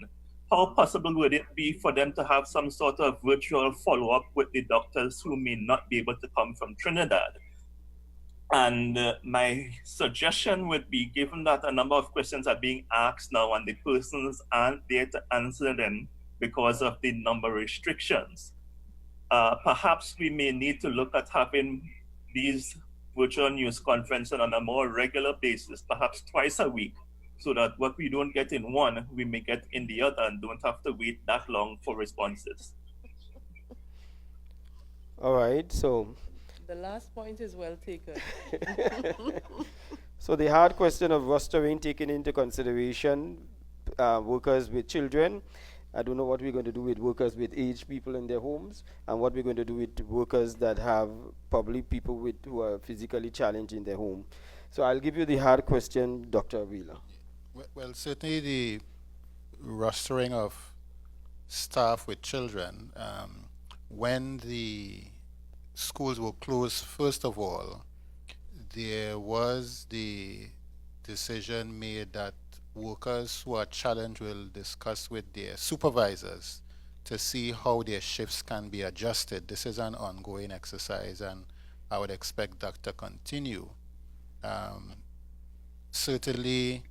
Speaker 6: how possible would it be for them to have some sort of virtual follow-up with the doctors who may not be able to come from Trinidad? And my suggestion would be, given that a number of questions are being asked now and the persons aren't there to answer them because of the number restrictions, perhaps we may need to look at having these virtual news conferences on a more regular basis, perhaps twice a week, so that what we don't get in one, we may get in the other and don't have to wait that long for responses.
Speaker 1: All right, so
Speaker 2: The last point is well taken.
Speaker 1: so the hard question of rostering, taking into consideration workers with children. I don't know what we're going to do with workers with aged people in their homes, and what we're going to do with workers that have probably people who are physically challenged in their home. So I'll give you the hard question, Dr. Wheeler.
Speaker 4: Well, certainly the rostering of staff with children, when the schools were closed, first of all, there was the decision made that workers who are challenged will discuss with their supervisors to see how their shifts can be adjusted. This is an ongoing exercise, and I would expect that to continue. Certainly,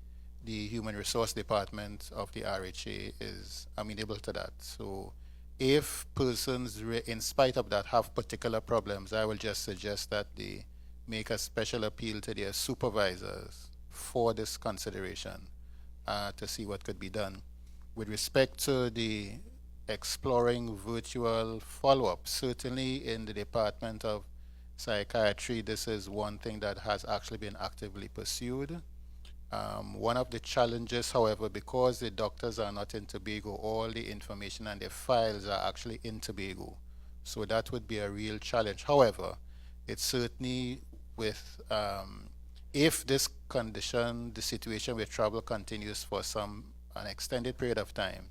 Speaker 4: the Human Resource Department of the RHA is amenable to that. So if persons, in spite of that, have particular problems, I will just suggest that they make a special appeal to their supervisors for this consideration to see what could be done. With respect to the exploring virtual follow-up, certainly in the Department of Psychiatry, this is one thing that has actually been actively pursued. One of the challenges, however, because the doctors are not in Tobago, all the information and their files are actually in Tobago. So that would be a real challenge. However, it's certainly with, if this condition, the situation with travel continues for an extended period of time,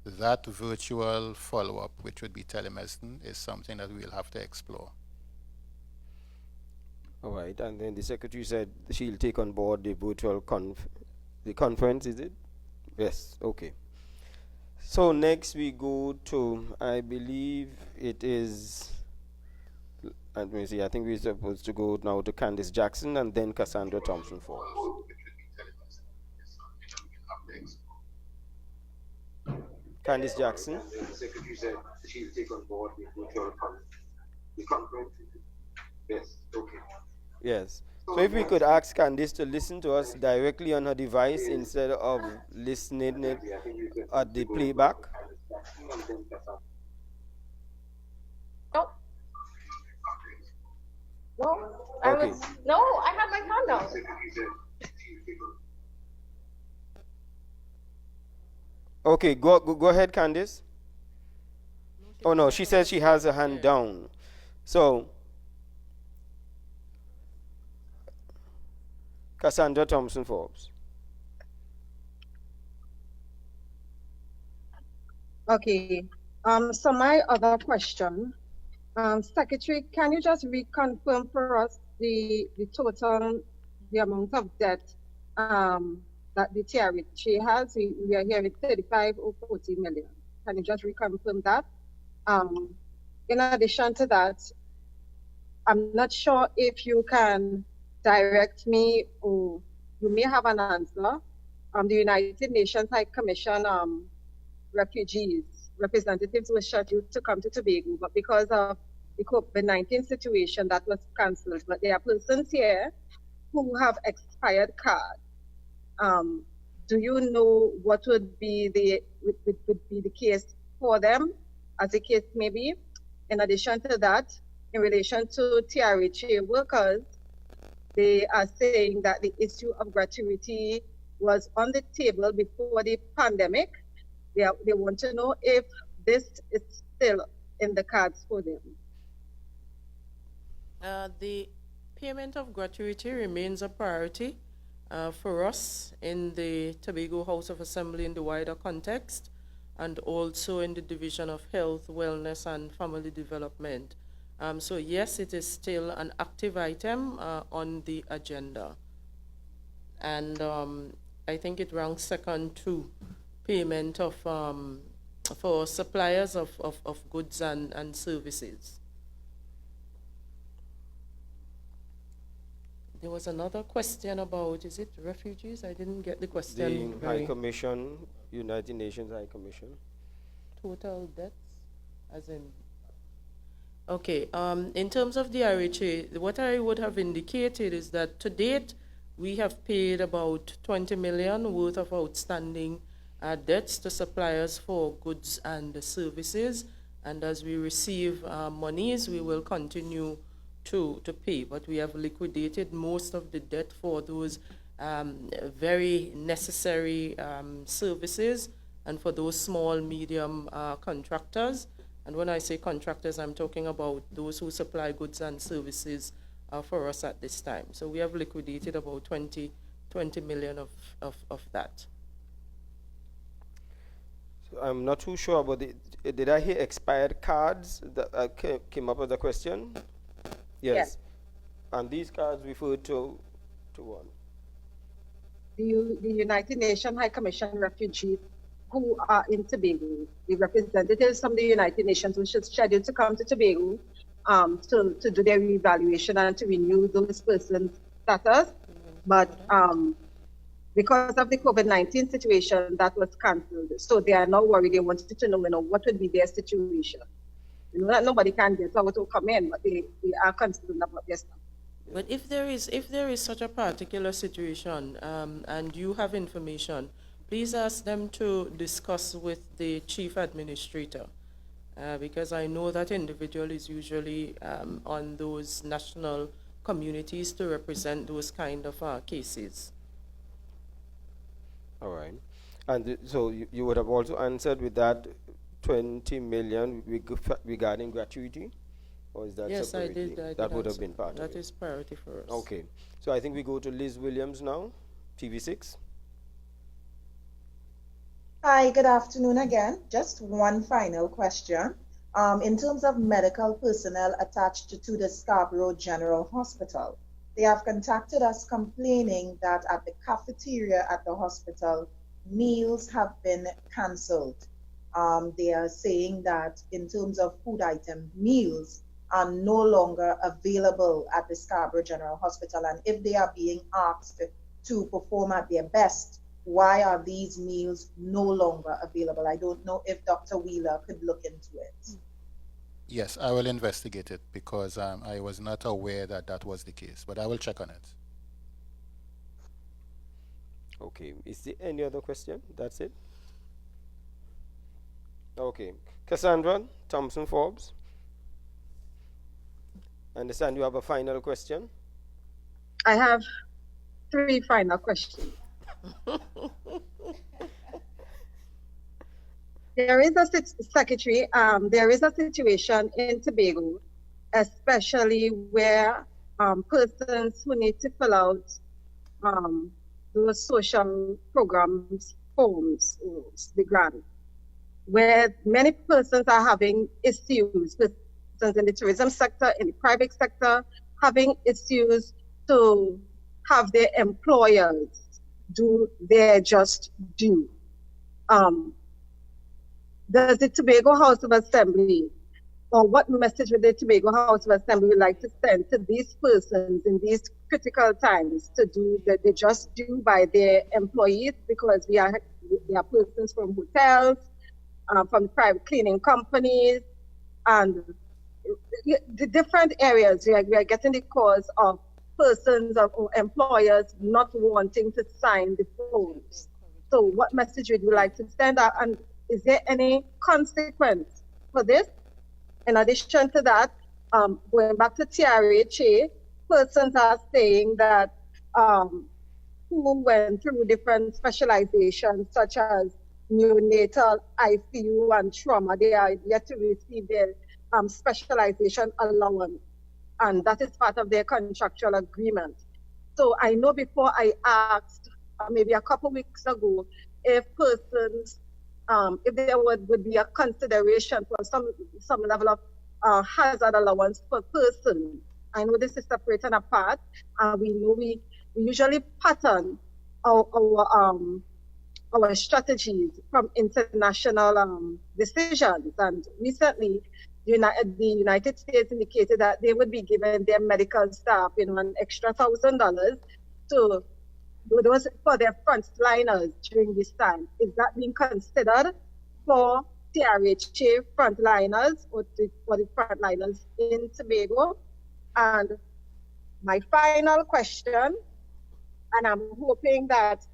Speaker 4: that virtual follow-up, which would be telemedicine, is something that we'll have to explore.
Speaker 1: All right, and then the secretary said she'll take on board the virtual conference, is it? Yes, okay. So next we go to, I believe it is, let me see, I think we're supposed to go now to Candice Jackson and then Cassandra Thompson Forbes. Candice Jackson.
Speaker 9: The secretary said she'll take on board the virtual conference. Yes, okay.
Speaker 1: Yes. So if we could ask Candice to listen to us directly on her device instead of listening at the playback.
Speaker 9: Secretary said she will take on.
Speaker 1: Okay, go ahead, Candice. Oh no, she says she has her hand down. So, Cassandra Thompson Forbes.
Speaker 8: Okay. So my other question, Secretary, can you just reconfirm for us the total, the amount of debt that the TRH has? We are hearing 35 or 40 million. Can you just reconfirm that? In addition to that, I'm not sure if you can direct me, or you may have an answer. The United Nations High Commission refugees representatives were scheduled to come to Tobago, but because of the COVID-19 situation, that was cancelled. But there are persons here who have expired cards. Do you know what would be the case for them, as the case may be? In addition to that, in relation to TRHA workers, they are saying that the issue of gratuity was on the table before the pandemic. They want to know if this is still in the cards for them.
Speaker 2: The payment of gratuity remains a priority for us in the Tobago House of Assembly in the wider context, and also in the Division of Health, Wellness and Family Development. So yes, it is still an active item on the agenda. And I think it ranks second to payment of for suppliers of goods and services. There was another question about, is it refugees? I didn't get the question.
Speaker 1: The High Commission, United Nations High Commission.
Speaker 2: Total debts, as in. Okay, in terms of the RHA, what I would have indicated is that to date, we have paid about 20 million worth of outstanding debts to suppliers for goods and services. And as we receive monies, we will continue to pay. But we have liquidated most of the debt for those very necessary services and for those small, medium contractors. And when I say contractors, I'm talking about those who supply goods and services for us at this time. So we have liquidated about 20 million of that.
Speaker 1: So I'm not too sure about did I hear expired cards that came up as a question? Yes.
Speaker 8: Yes.
Speaker 1: And these cards refer to one?
Speaker 8: The United Nations High Commission refugees who are in Tobago, the representatives from the United Nations who should scheduled to come to Tobago to do their reevaluation and to renew those persons' status. But because of the COVID-19 situation, that was cancelled. So they are not worried. They wanted to know, what would be their situation. That nobody can get out to come in, but they are concerned about their stuff.
Speaker 2: But if there is such a particular situation and you have information, please ask them to discuss with the chief administrator, because I know that individual is usually on those national communities to represent those kind of cases.
Speaker 1: All right. And so you would have also answered with that 20 million regarding gratuity? Or is that
Speaker 2: yes,
Speaker 1: separately?
Speaker 2: I did.
Speaker 1: That would have been part of it.
Speaker 2: That is priority for us.
Speaker 1: Okay. So I think we go to Liz Williams now, TV6.
Speaker 7: Hi, good afternoon again. Just one final question. In terms of medical personnel attached to the Scarborough General Hospital, they have contacted us complaining that at the cafeteria at the hospital, meals have been cancelled. They are saying that in terms of food item, meals are no longer available at the Scarborough General Hospital. And if they are being asked to perform at their best, why are these meals no longer available? I don't know if Dr. Wheeler could look into it.
Speaker 4: Yes, I will investigate it because I was not aware that that was the case, but I will check on it.
Speaker 1: Okay. Is there any other question? That's it? Okay. Cassandra Thompson Forbes. I understand you have a final question.
Speaker 8: I have 3 final questions. There is a secretary. There is a situation in Tobago, especially where persons who need to fill out those social programs forms, the grant, where many persons are having issues, persons in the tourism sector, in the private sector, having issues to have their employers do their just due. Does the Tobago House of Assembly, or what message would the Tobago House of Assembly would like to send to these persons in these critical times to do the just due by their employees? Because we are persons from hotels, from private cleaning companies, and the different areas. We are getting the cause of persons or employers not wanting to sign the forms. So what message would you like to send out, and is there any consequence for this? In addition to that, going back to TRHA, persons are saying that who went through different specializations such as neonatal, ICU, and trauma, they are yet to receive their specialization allowance, and that is part of their contractual agreement. So I know before I asked, maybe a couple weeks ago, if persons, if there would be a consideration for some level of hazard allowance per person. I know this is separate and apart, and we know we usually pattern our strategies from international decisions. And recently, the United States indicated that they would be giving their medical staff, an extra $1,000 to those for their frontliners during this time. Is that being considered for TRHA frontliners or for the frontliners in Tobago? And my final question, and I'm hoping that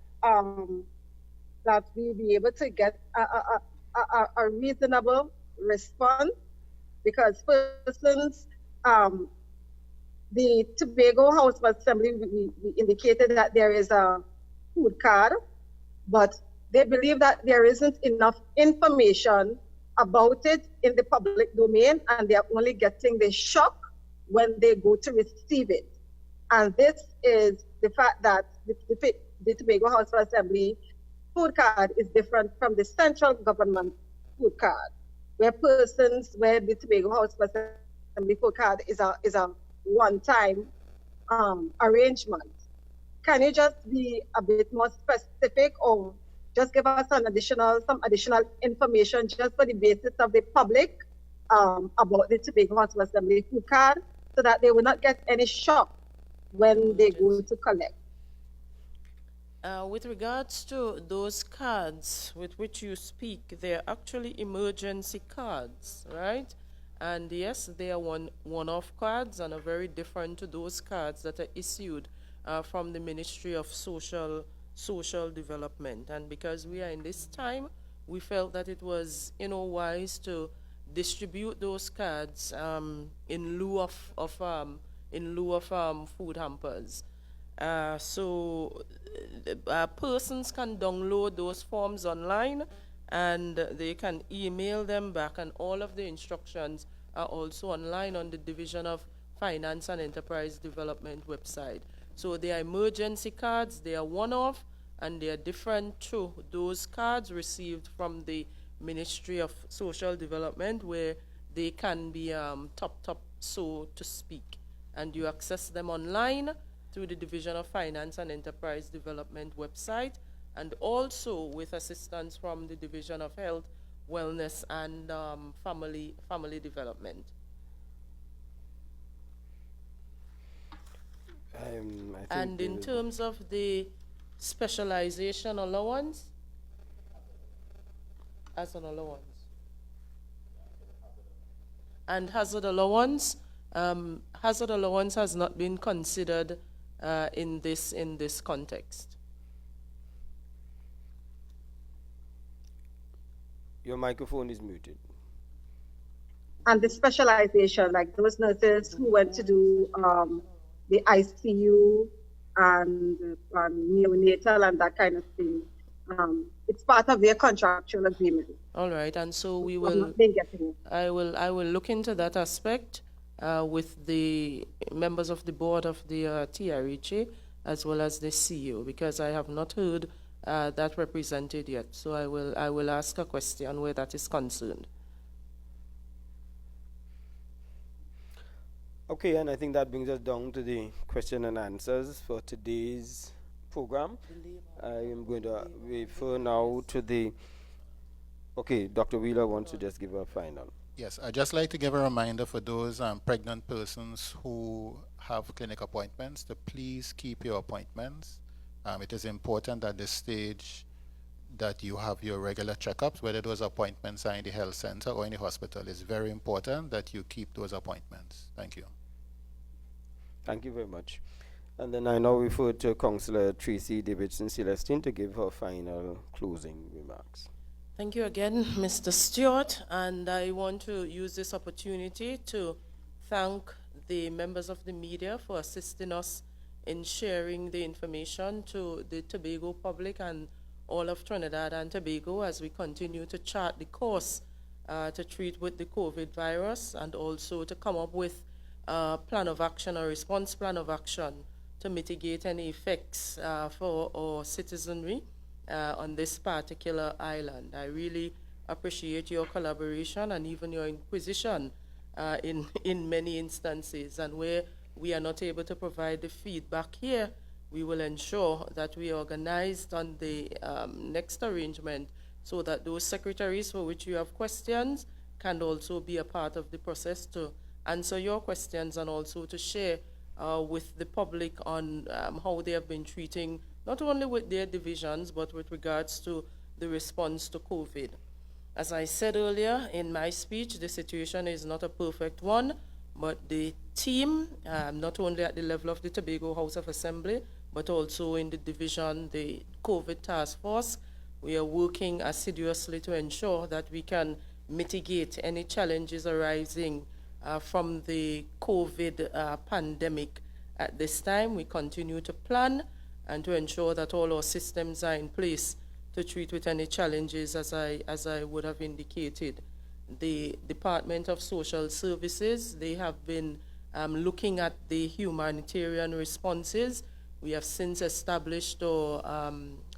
Speaker 8: that we'll be able to get a reasonable response, because persons, the Tobago House of Assembly, we indicated that there is a food card, but they believe that there isn't enough information about it in the public domain, and they're only getting the shock when they go to receive it. And this is the fact that the Tobago House of Assembly food card is different from the central government food card, where the Tobago House of Assembly food card is a one-time arrangement. Can you just be a bit more specific, or just give us some additional information just for the basis of the public about the Tobago House of Assembly food card, so that they will not get any shock when they go to collect?
Speaker 2: With regards to those cards with which you speak, they're actually emergency cards, right? And yes, they are one-off cards and are very different to those cards that are issued from the Ministry of Social Development. And because we are in this time, we felt that it was, wise to distribute those cards in lieu of food hampers. So persons can download those forms online, and they can email them back, and all of the instructions are also online on the Division of Finance and Enterprise Development website. So they are emergency cards, they are one-off, and they are different to those cards received from the Ministry of Social Development, where they can be top, so to speak. And you access them online through the Division of Finance and Enterprise Development website, and also with assistance from the Division of Health, Wellness, and Family Development. And in terms of the specialization allowance, as an allowance, and hazard allowance has not been considered in this context.
Speaker 1: Your microphone is muted.
Speaker 8: And the specialization, like those nurses who went to do the ICU and neonatal and that kind of thing. It's part of their contractual agreement.
Speaker 2: All right, and so we
Speaker 8: I've
Speaker 2: will.
Speaker 8: not been getting it.
Speaker 2: I will look into that aspect with the members of the board of the TRHA as well as the CEO, because I have not heard that represented yet. So I will ask a question where that is concerned.
Speaker 1: Okay, and I think that brings us down to the question and answers for today's program. I am going to refer now to the. Okay, Dr. Wheeler wants to just give a final.
Speaker 4: Yes, I'd just like to give a reminder for those pregnant persons who have clinic appointments to please keep your appointments. It is important at this stage that you have your regular checkups, whether those appointments are in the health center or in the hospital. It's very important that you keep those appointments. Thank you.
Speaker 1: Thank you very much. And then I now refer to Councillor Tracy Davidson Celestine to give her final closing remarks.
Speaker 2: Thank you again, Mr. Stewart, and I want to use this opportunity to thank the members of the media for assisting us in sharing the information to the Tobago public and all of Trinidad and Tobago as we continue to chart the course to treat with the COVID virus, and also to come up with a plan of action, a response plan of action to mitigate any effects for our citizenry on this particular island. I really appreciate your collaboration and even your inquisition in many instances. And where we are not able to provide the feedback here, we will ensure that we are organized on the next arrangement so that those secretaries for which you have questions can also be a part of the process to answer your questions and also to share with the public on how they have been treating not only with their divisions, but with regards to the response to COVID. As I said earlier in my speech, the situation is not a perfect one, but the team, not only at the level of the Tobago House of Assembly, but also in the division, the COVID task force, we are working assiduously to ensure that we can mitigate any challenges arising from the COVID pandemic. At this time, we continue to plan and to ensure that all our systems are in place to treat with any challenges, as I would have indicated. The Department of Social Services, they have been looking at the humanitarian responses. We have since established our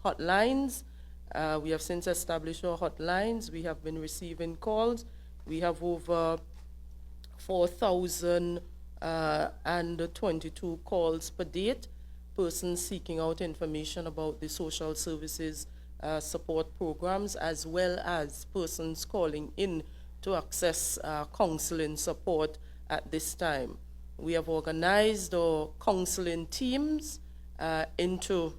Speaker 2: hotlines. We have been receiving calls. We have over 4,022 calls per date, persons seeking out information about the social services support programs, as well as persons calling in to access counseling support at this time. We have organized our counseling teams into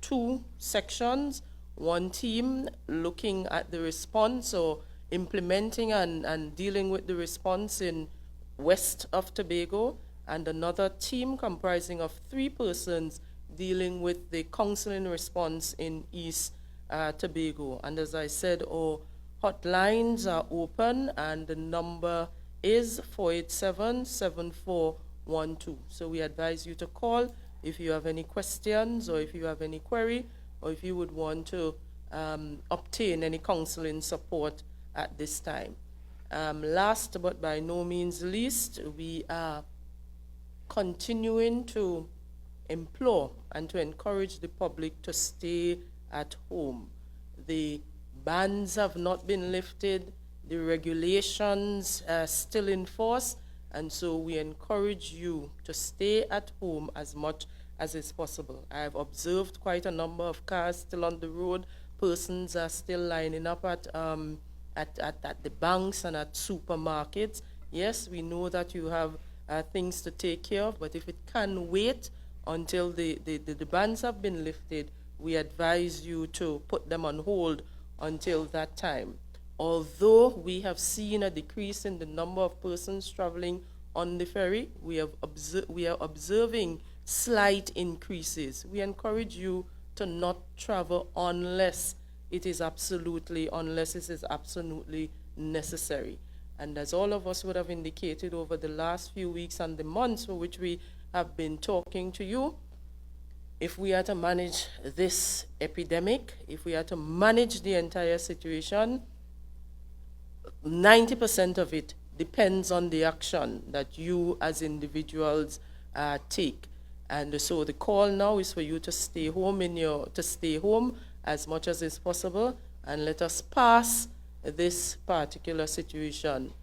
Speaker 2: two sections. One team looking at the response or implementing and dealing with the response in west of Tobago, and another team comprising of 3 persons dealing with the counseling response in East Tobago. And as I said, our hotlines are open, and the number is 487-7412. So we advise you to call if you have any questions, or if you have any query, or if you would want to obtain any counseling support at this time. Last but by no means least, we are continuing to implore and to encourage the public to stay at home. The bans have not been lifted, the regulations are still in force, and so we encourage you to stay at home as much as is possible. I've observed quite a number of cars still on the road. Persons are still lining up at the banks and at supermarkets. Yes, we know that you have things to take care of, but if it can wait until the bans have been lifted, we advise you to put them on hold until that time. Although we have seen a decrease in the number of persons traveling on the ferry, we are observing slight increases. We encourage you to not travel unless it is absolutely necessary. And as all of us would have indicated over the last few weeks and the months for which we have been talking to you, if we are to manage this epidemic, if we are to manage the entire situation, 90% of it depends on the action that you as individuals take. And so the call now is for you to stay home as much as is possible, and let us pass this particular situation,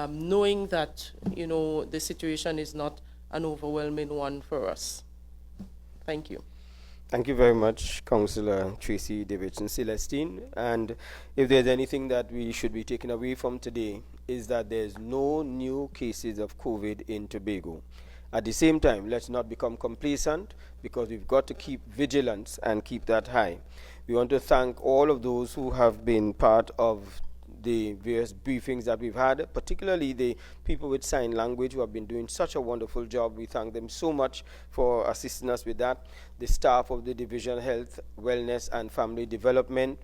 Speaker 2: knowing that, you know, the situation is not an overwhelming one for us. Thank you.
Speaker 1: Thank you very much, Councillor Tracy Davidson Celestine. And if there's anything that we should be taking away from today, is that there's no new cases of COVID in Tobago. At the same time, let's not become complacent, because we've got to keep vigilance and keep that high. We want to thank all of those who have been part of the various briefings that we've had, particularly the people with sign language who have been doing such a wonderful job. We thank them so much for assisting us with that. The staff of the Division of Health, Wellness and Family Development,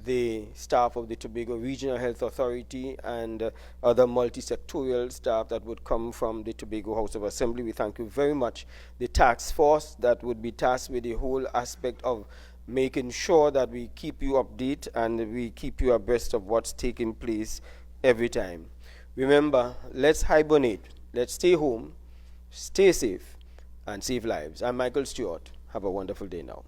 Speaker 1: the staff of the Tobago Regional Health Authority, and other multi-sectorial staff that would come from the Tobago House of Assembly. We thank you very much. The task force that would be tasked with the whole aspect of making sure that we keep you updated and we keep you abreast of what's taking place every time. Remember, let's hibernate, let's stay home, stay safe, and save lives. I'm Michael Stewart. Have a wonderful day now.